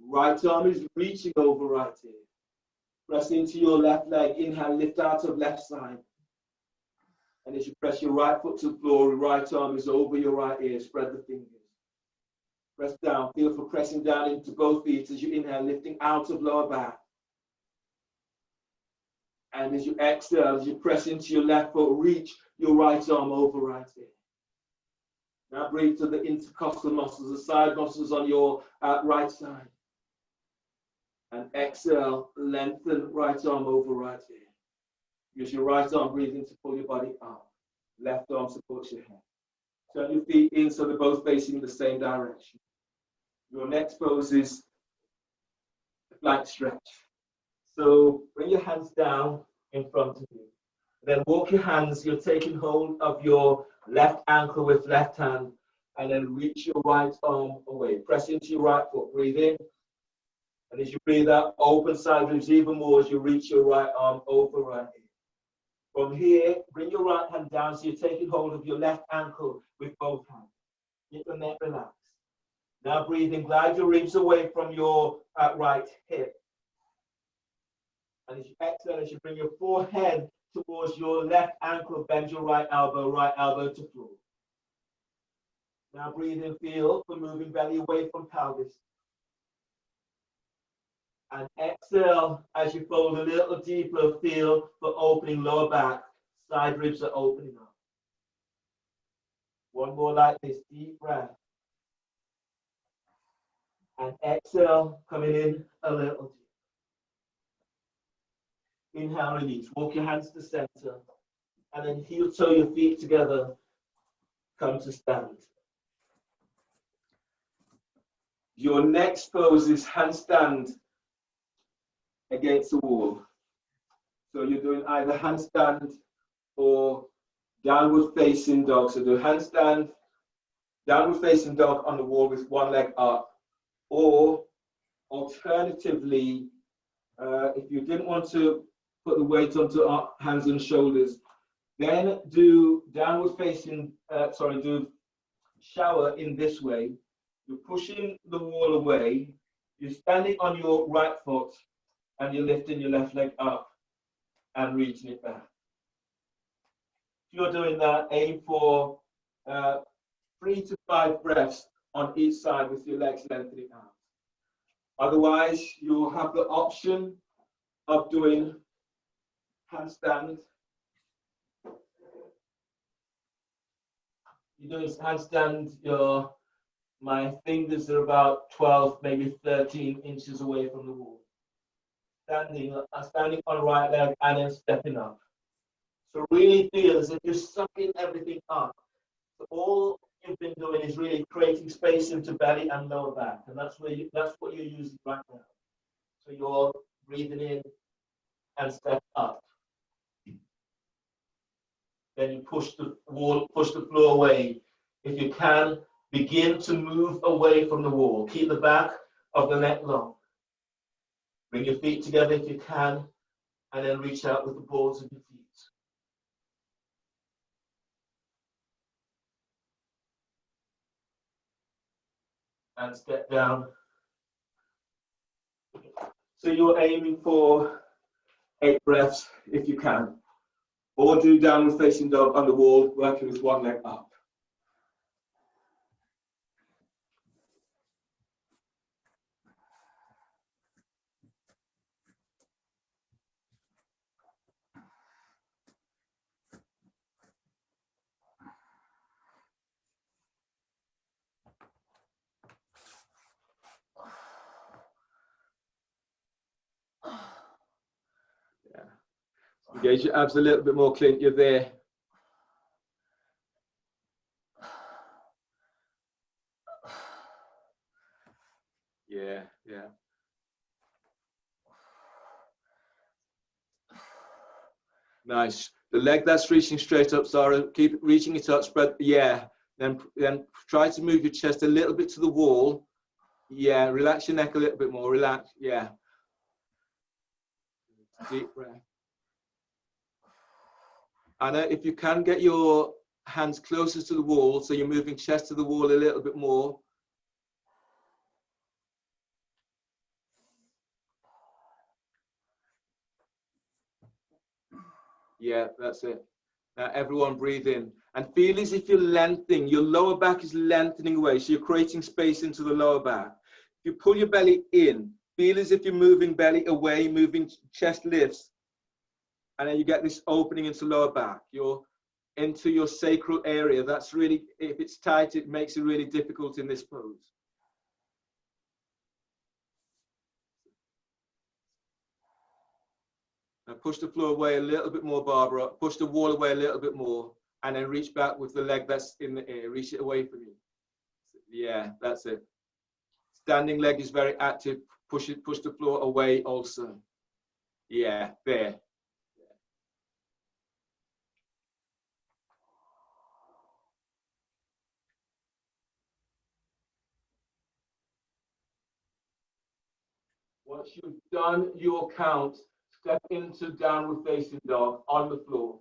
Right arm is reaching over right ear. Press into your left leg. Inhale, lift out of left side. And as you press your right foot to the floor, your right arm is over your right ear. Spread the fingers. Press down. Feel for pressing down into both feet as you inhale, lifting out of lower back. And as you exhale, as you press into your left foot, reach your right arm over right ear. Now breathe to the intercostal muscles, the side muscles on your right side. And exhale, lengthen right arm over right ear. Use your right arm breathing to pull your body up. Left arm supports your head. Turn your feet in so they're both facing the same direction. Your next pose is a flank stretch. So bring your hands down in front of you. Then walk your hands, you're taking hold of your left ankle with left hand, and then reach your right arm away. Press into your right foot, breathe in. And as you breathe out, open side ribs even more as you reach your right arm over right ear. From here, bring your right hand down so you're taking hold of your left ankle with both hands. Get the neck relaxed. Now breathe in, glide your ribs away from your right hip. And as you exhale, as you bring your forehead towards your left ankle, bend your right elbow to floor. Now breathe in, feel for moving belly away from pelvis. And exhale as you fold a little deeper, feel for opening lower back. Side ribs are opening up. One more like this, deep breath. And exhale, coming in a little deeper. Inhale, release. Walk your hands to center. and then heel toe your feet together, come to stand. Your next pose is handstand against the wall. So you're doing either handstand or downward facing dog. So do handstand, downward facing dog on the wall with one leg up, or alternatively, if you didn't want to put the weight onto hands and shoulders, then do downward facing, do shower in this way. You're pushing the wall away, you're standing on your right foot, and you're lifting your left leg up and reaching it back. If you're doing that, aim for 3 to 5 breaths on each side with your legs lengthening out. Otherwise, you'll have the option of doing handstand. You're doing handstand, my fingers are about 12, maybe 13 inches away from the wall. Standing on the right leg and then stepping up. So really feel as if you're sucking everything up. So all you've been doing is really creating space into belly and lower back, and that's what you're using right now. So you're breathing in and step up. Then you push the floor away. If you can, begin to move away from the wall. Keep the back of the neck long. Bring your feet together if you can, and then reach out with the balls of your feet. And step down. So you're aiming for 8 breaths if you can. Or do downward facing dog on the wall, working with one leg up. Engage your abs a little bit more, Clint. You're there. Yeah. Nice. The leg that's reaching straight up, Sarah. Keep reaching it up. Spread. Yeah. Then try to move your chest a little bit to the wall. Yeah. Relax your neck a little bit more. Relax. Yeah. Deep breath. And if you can get your hands closer to the wall, so you're moving chest to the wall a little bit more. Yeah, that's it. Now everyone breathe in and feel as if you're lengthening. Your lower back is lengthening away, so you're creating space into the lower back. If you pull your belly in, feel as if you're moving belly away, moving chest lifts, and then you get this opening into lower back. You're into your sacral area. That's really, if it's tight, it makes it really difficult in this pose. Now push the floor away a little bit more, Barbara. Push the wall away a little bit more, and then reach back with the leg that's in the air. Reach it away from you. Yeah, that's it. Standing leg is very active. Push the floor away also. Yeah, there. Once you've done your count, step into downward facing dog on the floor.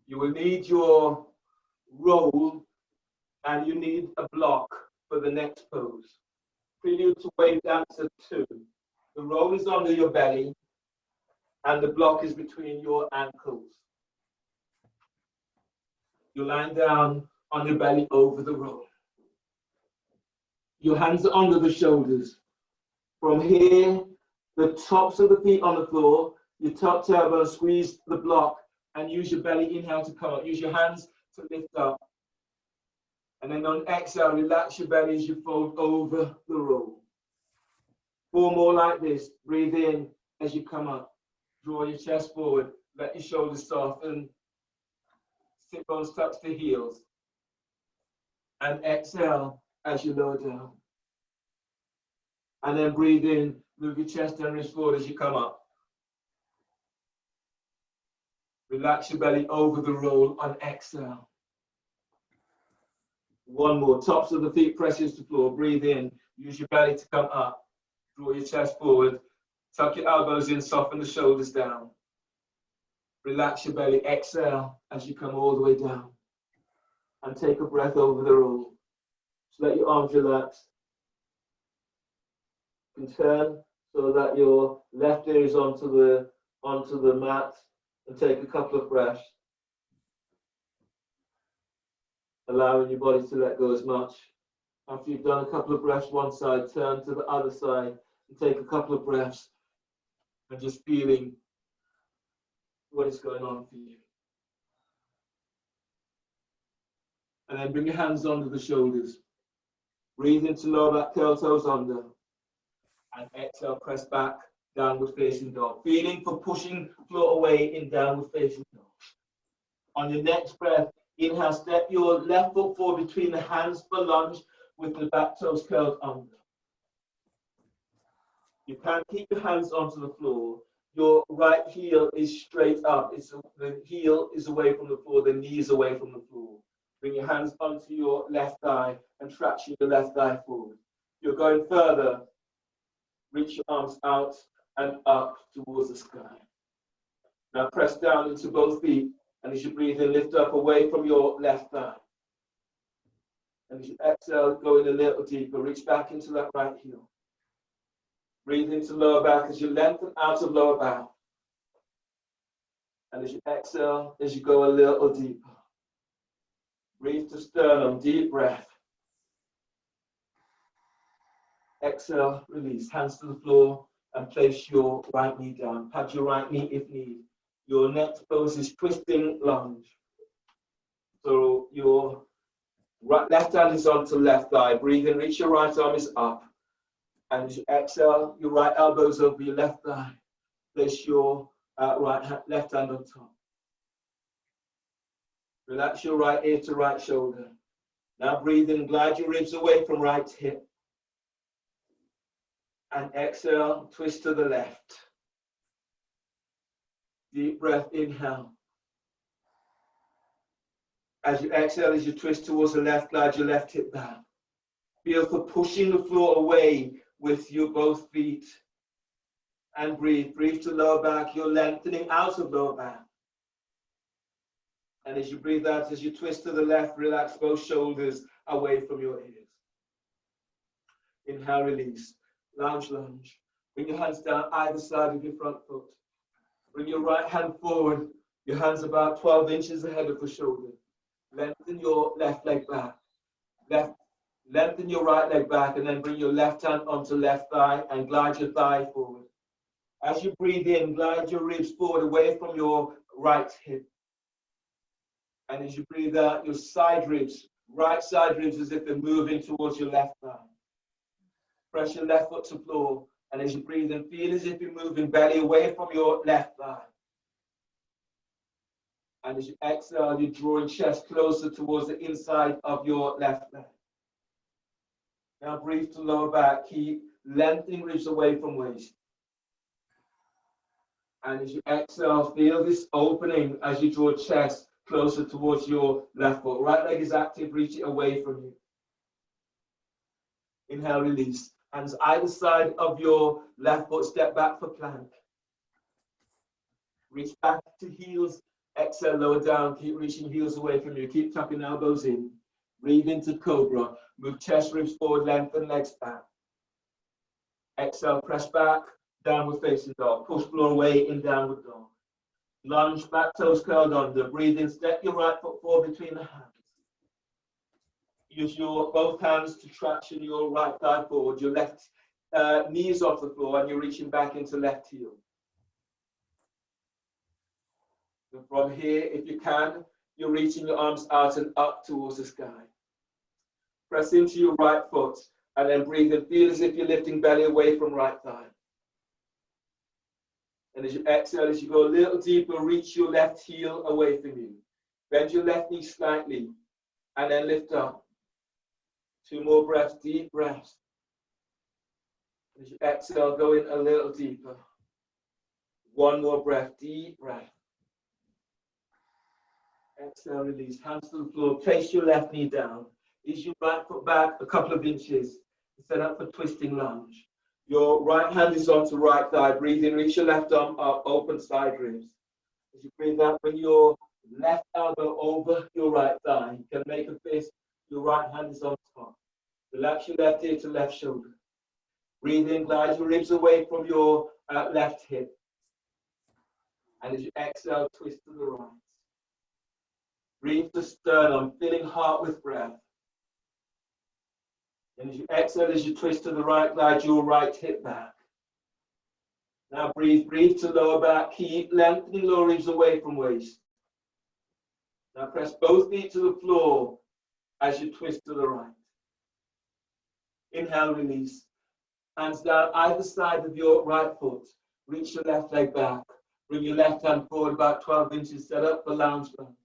You will need your roll and you need a block for the next pose. Prelude to Wave Dancer 2. The roll is under your belly and the block is between your ankles. You lie down on your belly over the roll. Your hands are under the shoulders. From here, the tops of the feet on the floor, your top tailbone, squeeze the block and use your belly inhale to come up. Use your hands to lift up. And then on exhale, relax your belly as you fold over the roll. 4 more like this. Breathe in as you come up. Draw your chest forward. Let your shoulders soften. Sit bones touch the heels. And exhale as you lower down. And then breathe in, move your chest and ribs forward as you come up. Relax your belly over the roll on exhale. One more, tops of the feet presses to floor. Breathe in, use your belly to come up. Draw your chest forward. Tuck your elbows in, soften the shoulders down. Relax your belly, exhale as you come all the way down. And take a breath over the roll. Just let your arms relax. You can turn so that your left ear is onto the mat and take a couple of breaths. Allowing your body to let go as much. After you've done a couple of breaths one side, turn to the other side and take a couple of breaths and just feeling what is going on for you. And then bring your hands under the shoulders. Breathe into lower back, curl toes under. And exhale, press back, downward facing dog. Feeling for pushing floor away in downward facing dog. On your next breath, inhale, step your left foot forward between the hands for lunge with the back toes curled under. You can keep your hands onto the floor. Your right heel is straight up. The heel is away from the floor, the knee is away from the floor. Bring your hands onto your left thigh and traction your left thigh forward. You're going further. Reach your arms out and up towards the sky. Now press down into both feet, and as you breathe in, lift up away from your left thigh. And as you exhale, go in a little deeper. Reach back into that right heel. Breathe into lower back as you lengthen out of lower back. And as you exhale, as you go a little deeper. Breathe to sternum, deep breath. Exhale, release. Hands to the floor and place your right knee down. Pat your right knee if need. Your next pose is twisting lunge. So your left hand is onto left thigh. Breathe in, reach your right arm is up. And as you exhale, your right elbow is over your left thigh. Place your left hand on top. Relax your right ear to right shoulder. Now breathe in, glide your ribs away from right hip. And exhale, twist to the left. Deep breath, inhale. As you exhale, as you twist towards the left, glide your left hip down. Feel for pushing the floor away with your both feet. And breathe. Breathe to lower back. You're lengthening out of lower back. And as you breathe out, as you twist to the left, relax both shoulders away from your ears. Inhale, release. Lounge, lunge. Bring your hands down either side of your front foot. Bring your right hand forward. Your hands about 12 inches ahead of the shoulder. Lengthen your left leg back. Lengthen your right leg back, and then bring your left hand onto left thigh and glide your thigh forward. As you breathe in, glide your ribs forward away from your right hip. And as you breathe out, your side ribs, right side ribs, as if they're moving towards your left thigh. Press your left foot to floor, and as you breathe in, feel as if you're moving belly away from your left thigh. And as you exhale, you're drawing chest closer towards the inside of your left leg. Now breathe to lower back. Keep lengthening ribs away from waist. And as you exhale, feel this opening as you draw chest closer towards your left foot. Right leg is active, reach it away from you. Inhale, release. Hands either side of your left foot, step back for plank. Reach back to heels, exhale, lower down, keep reaching heels away from you. Keep tucking elbows in. Breathe into cobra. Move chest, ribs forward, lengthen legs back. Exhale, press back, downward facing dog. Push floor away in downward dog. Lunge, back toes curled under. Breathe in, step your right foot forward between the hands. Use your both hands to traction your right thigh forward. Your left knee is off the floor, and you're reaching back into left heel. And from here, if you can, you're reaching your arms out and up towards the sky. Press into your right foot, and then breathe and feel as if you're lifting belly away from right thigh. And as you exhale, as you go a little deeper, reach your left heel away from you. Bend your left knee slightly and then lift up. 2 more breaths, deep breaths. As you exhale, go in a little deeper. 1 more breath, deep breath. Exhale, release. Hands to the floor. Place your left knee down. Ease your right foot back a couple of inches. Set up for twisting lunge. Your right hand is onto right thigh. Breathe in, reach your left arm up, open side ribs. As you breathe out, bring your left elbow over your right thigh. You can make a fist. Your right hand is on top. Relax your left ear to left shoulder. Breathe in, glide your ribs away from your left hip. And as you exhale, twist to the right. Breathe to sternum, filling heart with breath. And as you exhale, as you twist to the right, glide your right hip back. Now breathe to lower back. Keep lengthening lower ribs away from waist. Now press both feet to the floor as you twist to the right. Inhale, release. Hands down either side of your right foot. Reach your left leg back. Bring your left hand forward about 12 inches. Set up for lounge lunge.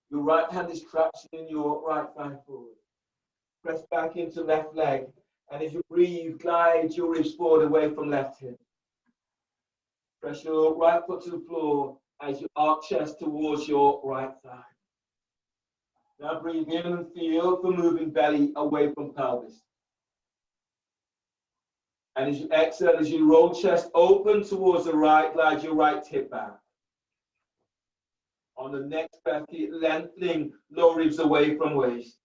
Your right hand is traction in your right thigh forward. Press back into left leg. And as you breathe, glide your ribs forward away from left hip. Press your right foot to the floor as you arch chest towards your right thigh. Now breathe in and feel for moving belly away from pelvis. And as you exhale, as you roll chest open towards the right, glide your right hip back. On the next breath, keep lengthening lower ribs away from waist.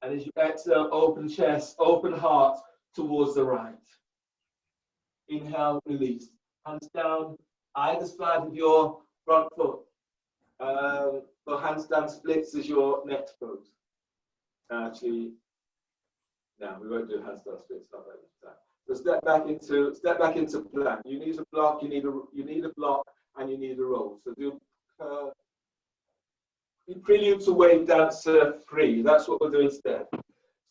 And as you exhale, open chest, open heart towards the right. Inhale, release. Hands down either side of your front foot. The handstand splits as your next pose. Actually, no, we won't do handstand splits. Not like that. So step back into plank. You need a block. You need a block, and you need a roll. So do prelude to wave dancer 3. That's what we'll do instead.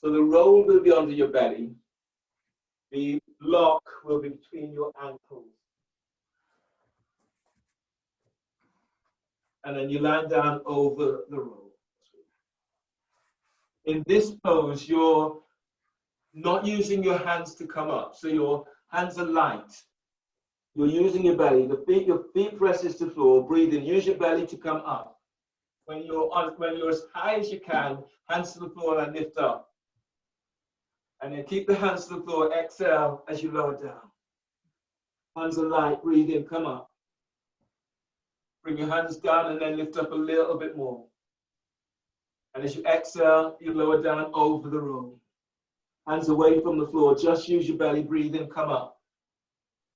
So the roll will be under your belly. The block will be between your ankles. And then you lie down over the roll. In this pose, you're not using your hands to come up. So your hands are light. You're using your belly. Your feet presses to the floor. Breathe in. Use your belly to come up. When you're as high as you can, hands to the floor and lift up. And then keep the hands to the floor. Exhale as you lower down. Hands are light. Breathe in. Come up. Bring your hands down and then lift up a little bit more. And as you exhale, you lower down over the roll. Hands away from the floor. Just use your belly. Breathe in. Come up.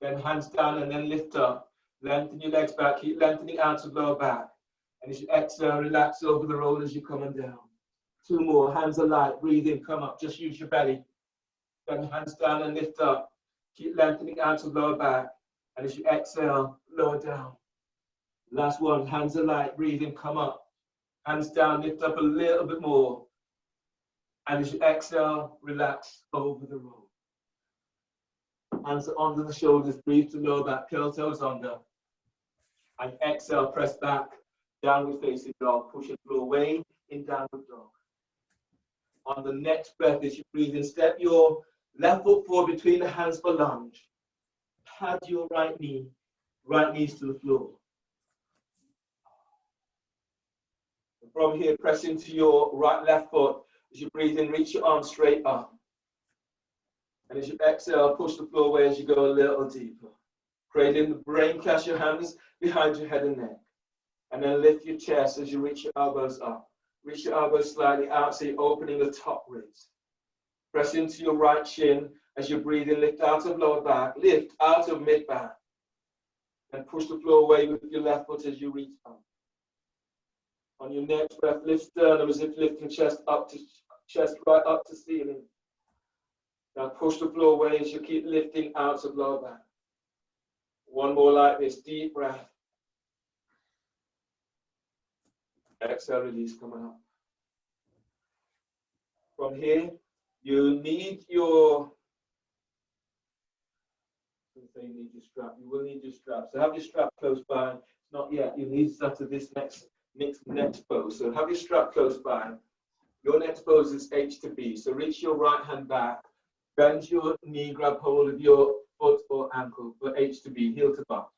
Then hands down and then lift up. Lengthen your legs back. Keep lengthening out of lower back. And as you exhale, relax over the roll as you're coming down. 2 more. Hands are light. Breathe in. Come up. Just use your belly. Then hands down and lift up. Keep lengthening out of lower back. And as you exhale, lower down. Last one. Hands are light. Breathe in. Come up. Hands down. Lift up a little bit more. And as you exhale, relax over the roll. Hands are under the shoulders. Breathe to lower back. Curl toes under. And exhale. Press back. Downward facing dog. Push the floor away in downward dog. On the next breath, as you breathe in, step your left foot forward between the hands for lunge. Pad your right knee. Right knees to the floor. From here, press into your left foot. As you breathe in, reach your arms straight up. And as you exhale, push the floor away as you go a little deeper. Creating the brain, cast your hands behind your head and neck. And then lift your chest as you reach your elbows up. Reach your elbows slightly out, so you're opening the top ribs. Press into your right shin as you breathe in, lift out of lower back, lift out of mid back. And push the floor away with your left foot as you reach up. On your next breath, lift sternum as if lifting chest right up to ceiling. Now push the floor away as you keep lifting out of lower back. 1 more like this, deep breath. Exhale, release, coming up. From here, you need your going to say you need your strap. You will need your strap. So have your strap close by. Not yet. You need that to this next pose. So have your strap close by. Your next pose is H to B. So reach your right hand back. Bend your knee, grab hold of your foot or ankle for H to B, heel to bar.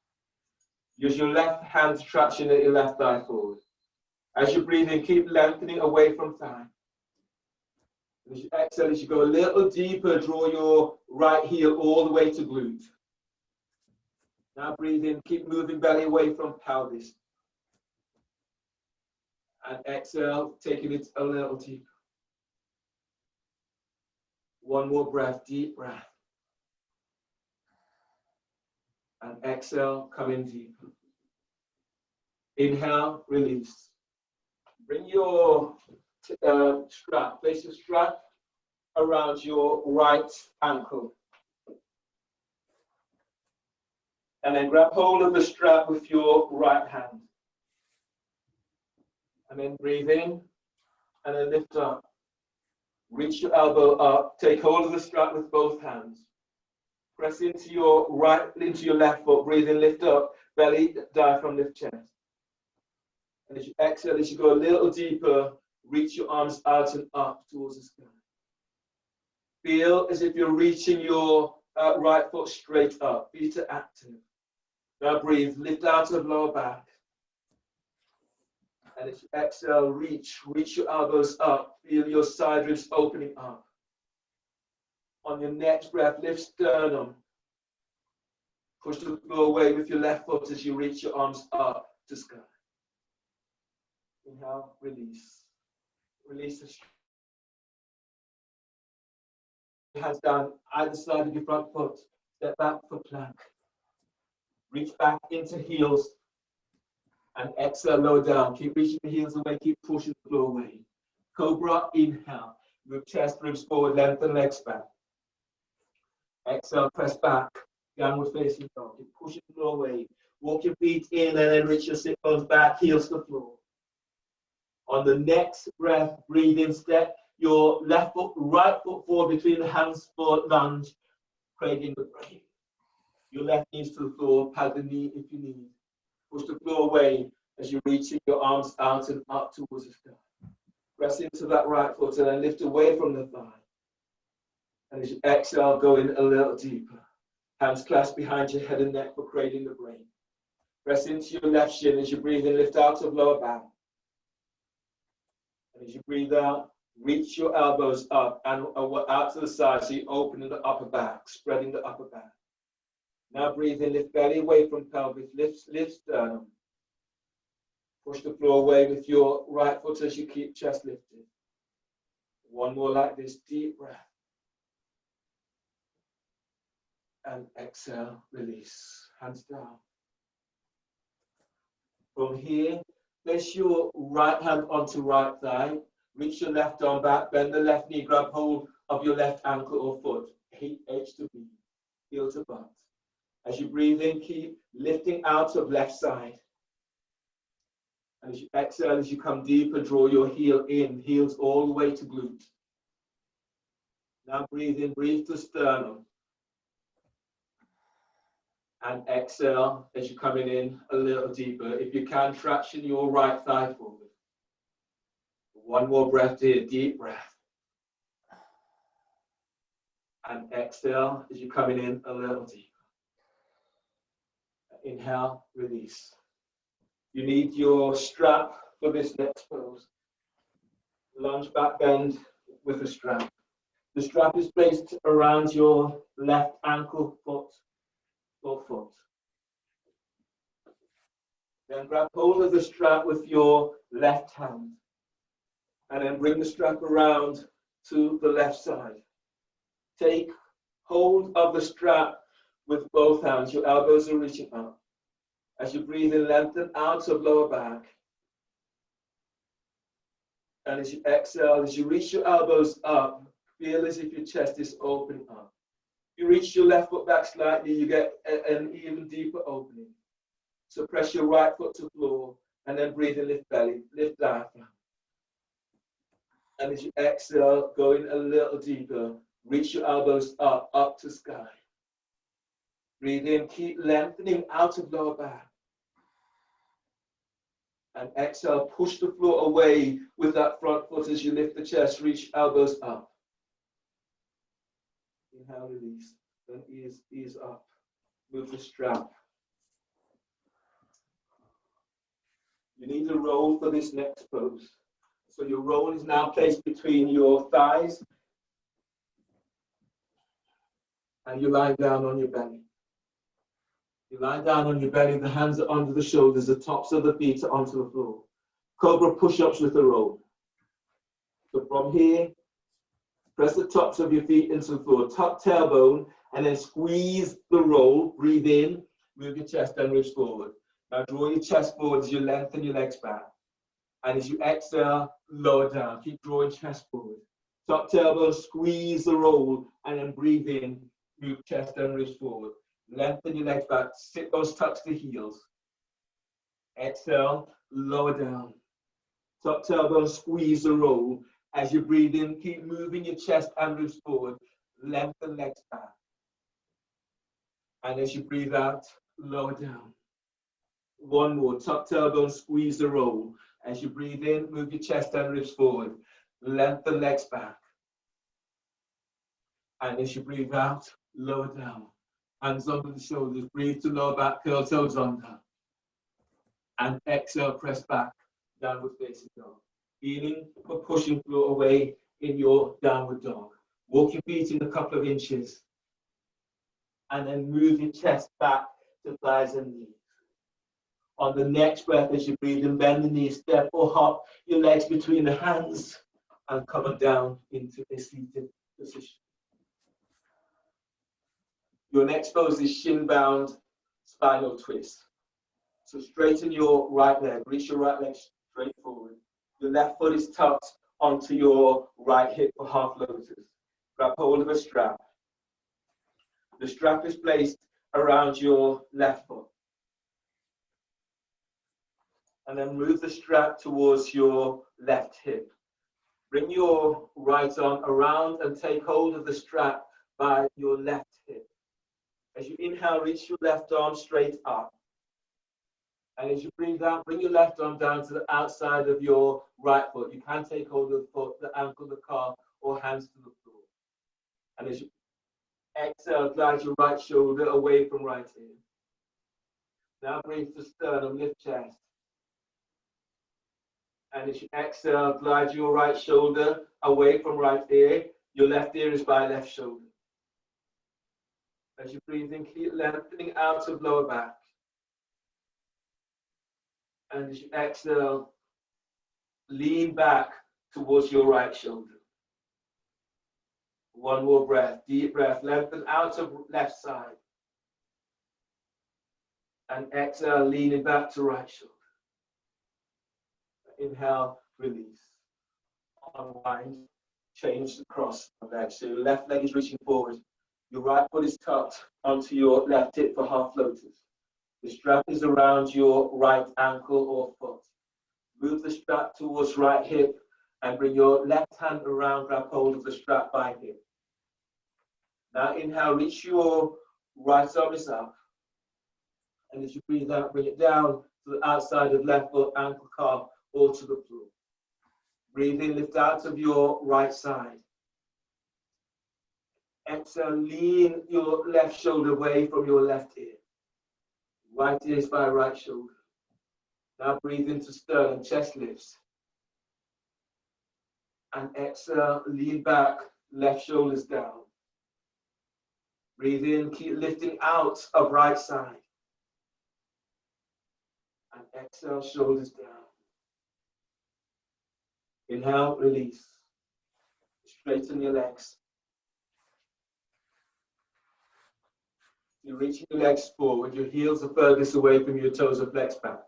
Use your left hand to traction at your left thigh forward. As you breathe in, keep lengthening away from thigh. As you exhale, as you go a little deeper, draw your right heel all the way to glute. Now breathe in, keep moving belly away from pelvis. And exhale, taking it a little deeper. One more breath, deep breath. And exhale, come in deeper. Inhale, release. Bring your strap, place your strap around your right ankle. And then grab hold of the strap with your right hand. And then breathe in, and then lift up. Reach your elbow up, take hold of the strap with both hands. Press into your left foot, breathe in, lift up, belly, diaphragm, lift chest. And as you exhale, as you go a little deeper, reach your arms out and up towards the sky. Feel as if you're reaching your right foot straight up, feet are active. Now breathe, lift out of lower back. And as you exhale, reach your elbows up, feel your side ribs opening up. On your next breath, lift sternum. Push the floor away with your left foot as you reach your arms up to sky. Inhale, release. Release the strength. Hands down either side of your front foot. Step back for plank. Reach back into heels. And exhale, lower down. Keep reaching the heels away. Keep pushing the floor away. Cobra, inhale. Move chest, ribs forward, lengthen legs back. Exhale, press back. Downward facing dog. Keep pushing the floor away. Walk your feet in and then reach your sit bones back, heels to the floor. On the next breath, breathe in, step your left foot, right foot forward between the hands for lunge, creating the brain. Your left knees to the floor, pad the knee if you need. Push the floor away as you reach your arms out and up towards the sky. Press into that right foot and then lift away from the thigh. And as you exhale, go in a little deeper. Hands clasped behind your head and neck for creating the brain. Press into your left shin as you breathe in, lift out of lower back. And as you breathe out, reach your elbows up and out to the side so you open the upper back, spreading the upper back. Now breathe in, lift belly away from pelvis, lift sternum. Push the floor away with your right foot as you keep chest lifted. One more like this, deep breath. And exhale, release, hands down. From here, place your right hand onto right thigh, reach your left arm back, bend the left knee, grab hold of your left ankle or foot, H to B, heel to butt. As you breathe in, keep lifting out of left side. And as you exhale, as you come deeper, draw your heel in, heels all the way to glute. Now breathe in, breathe to sternum. And exhale as you're coming in a little deeper. If you can, traction your right thigh forward. One more breath here, deep breath. And exhale as you're coming in a little deeper. Inhale, release. You need your strap for this next pose. Lunge back bend with a strap. The strap is placed around your left ankle, foot, or foot. Then grab hold of the strap with your left hand. And then bring the strap around to the left side. Take hold of the strap with both hands. Your elbows are reaching up. As you breathe in, lengthen out of lower back. And as you exhale, as you reach your elbows up, feel as if your chest is opening up. If you reach your left foot back slightly, you get an even deeper opening. So press your right foot to the floor and then breathe in, lift belly, lift diaphragm. And as you exhale, go in a little deeper. Reach your elbows up to sky. Breathe in, keep lengthening out of lower back. And exhale, push the floor away with that front foot as you lift the chest, reach elbows up. Inhale, release. Then ease up. Move the strap. You need a roll for this next pose. So your roll is now placed between your thighs and you lie down on your belly. You lie down on your belly, the hands are under the shoulders, the tops of the feet are onto the floor. Cobra push-ups with a roll. So from here, press the tops of your feet into the floor, tuck tailbone, and then squeeze the roll. Breathe in, move your chest and ribs forward. Now draw your chest forward as you lengthen your legs back. And as you exhale, lower down. Keep drawing chest forward. Tuck tailbone, squeeze the roll, and then breathe in, move chest and ribs forward. Lengthen your legs back, sit those tucks to heels. Exhale, lower down. Tuck tailbone, squeeze the roll. As you breathe in, keep moving your chest and ribs forward. Lengthen legs back. And as you breathe out, lower down. One more. Tuck tailbone, squeeze the roll. As you breathe in, move your chest and ribs forward. Lengthen legs back. And as you breathe out, lower down. Hands under the shoulders. Breathe to lower back, curl toes under. And exhale, press back. Downward facing dog. Feeling for pushing floor away in your downward dog. Walk your feet in a couple of inches. And then move your chest back to thighs and knees. On the next breath, as you breathe in, bend the knees, step or hop your legs between the hands and come down into a seated position. Your next pose is shin-bound spinal twist. So straighten your right leg, reach your right leg straight forward. Your left foot is tucked onto your right hip for half lotus. Grab hold of a strap. The strap is placed around your left foot. And then move the strap towards your left hip. Bring your right arm around and take hold of the strap by your left hip. As you inhale, reach your left arm straight up. And as you breathe out, bring your left arm down to the outside of your right foot. You can take hold of the foot, the ankle, the calf, or hands to the floor. And as you exhale, glide your right shoulder away from right ear. Now breathe to sternum, lift chest. And as you exhale, glide your right shoulder away from right ear. Your left ear is by left shoulder. As you breathe in, keep lengthening out of lower back. And as you exhale, lean back towards your right shoulder. One more breath, deep breath, lengthen out of left side. And exhale, leaning back to right shoulder. Inhale, release. Unwind, change the cross leg. So your left leg is reaching forward. Your right foot is tucked onto your left hip for half lotus. The strap is around your right ankle or foot. Move the strap towards right hip and bring your left hand around, grab hold of the strap by hip. Now inhale, reach your right arm is up. And as you breathe out, bring it down to the outside of left foot, ankle, calf, or to the floor. Breathe in, lift out of your right side. Exhale, lean your left shoulder away from your left ear. Right ear is by right shoulder. Now breathe into sternum, chest lifts. And exhale, lean back, left shoulders down. Breathe in, keep lifting out of right side. And exhale, shoulders down. Inhale, release. Straighten your legs. You're reaching your legs forward. Your heels are furthest away from your toes are flexed back.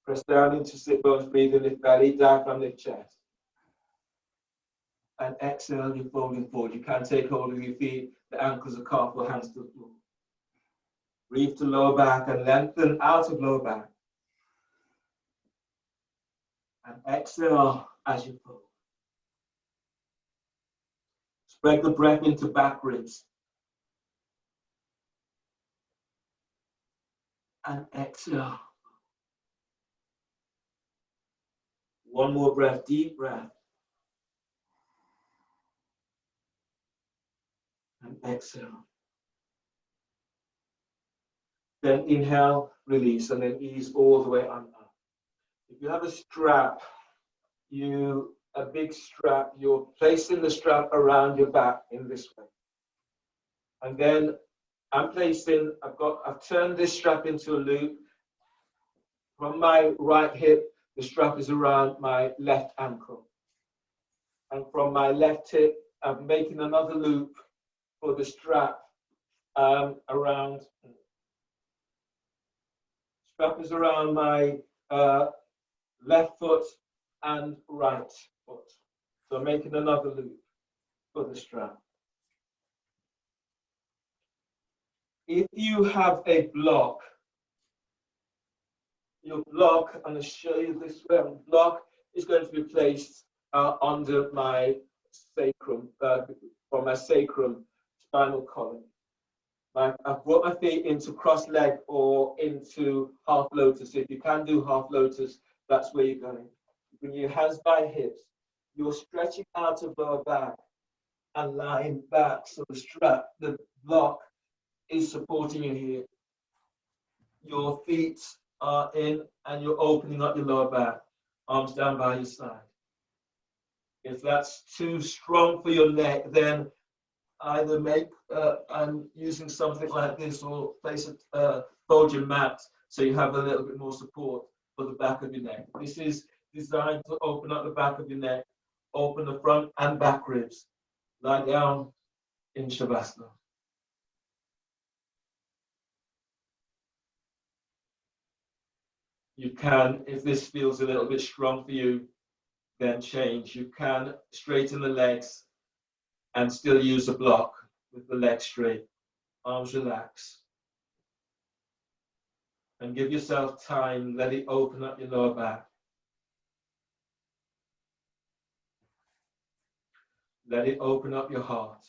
Press down into sit bones, breathe in, lift belly, diaphragm, lift chest. And exhale, you're folding forward. You can take hold of your feet, the ankles, the calf, or hands to the floor. Breathe to lower back and lengthen out of lower back. And exhale as you fold. Spread the breath into back ribs. and exhale. One more breath, deep breath. And exhale. Then inhale, release, and then ease all the way under. If you have a strap, a big strap, you're placing the strap around your back in this way. And then I've turned this strap into a loop. From my right hip, the strap is around my left ankle. And from my left hip, I'm making another loop for the strap around. Strap is around my left foot and right foot. So I'm making another loop for the strap. If you have a block, your block, I'm going to show you this way, block is going to be placed under my sacrum, from my sacrum spinal column. I've brought my feet into cross leg or into half lotus. If you can do half lotus, that's where you're going. Bring your hands by hips. You're stretching out of lower back and lying back. So the block is supporting you here. Your feet are in and you're opening up your lower back. Arms down by your side. If that's too strong for your neck, then either I'm using something like this or place fold your mat so you have a little bit more support for the back of your neck. This is designed to open up the back of your neck, open the front and back ribs. Lie down in Shavasana. You can, if this feels a little bit strong for you, then change. You can straighten the legs and still use a block with the legs straight. Arms relax. And give yourself time, let it open up your lower back. Let it open up your heart.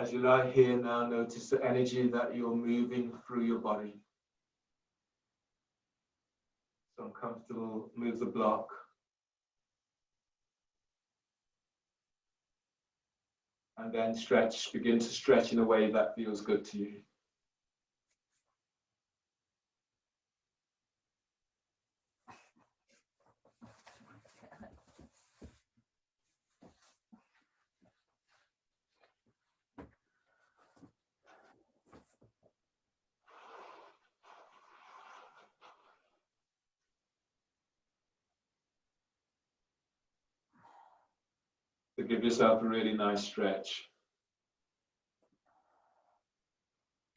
As you lie here now, notice the energy that you're moving through your body. So uncomfortable, move the block. And then stretch, begin to stretch in a way that feels good to you. So give yourself a really nice stretch.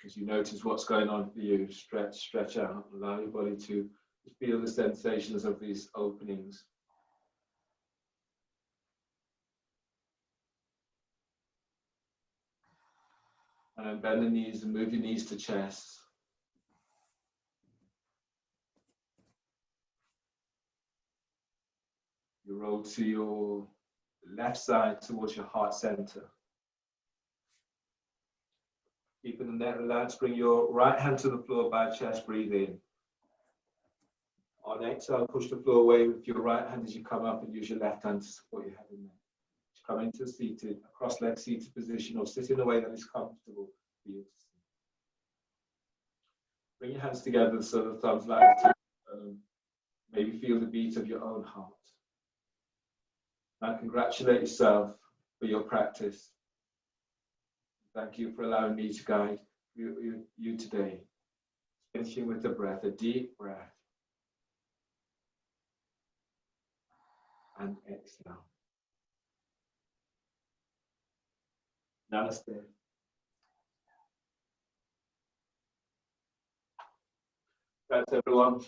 As you notice what's going on for you, stretch out, allow your body to feel the sensations of these openings. And then bend the knees and move your knees to chest. You roll to your left side towards your heart center. Keeping the neck relaxed, bring your right hand to the floor by chest, breathe in. On exhale, push the floor away with your right hand as you come up and use your left hand to support your head and neck. Come into seated, a cross-legged seated position or sit in a way that is comfortable for you to sit. Bring your hands together so the thumbs line up. Maybe feel the beat of your own heart. Now congratulate yourself for your practice. Thank you for allowing me to guide you today. Finishing with the breath, a deep breath. And exhale. Namaste. Thanks everyone.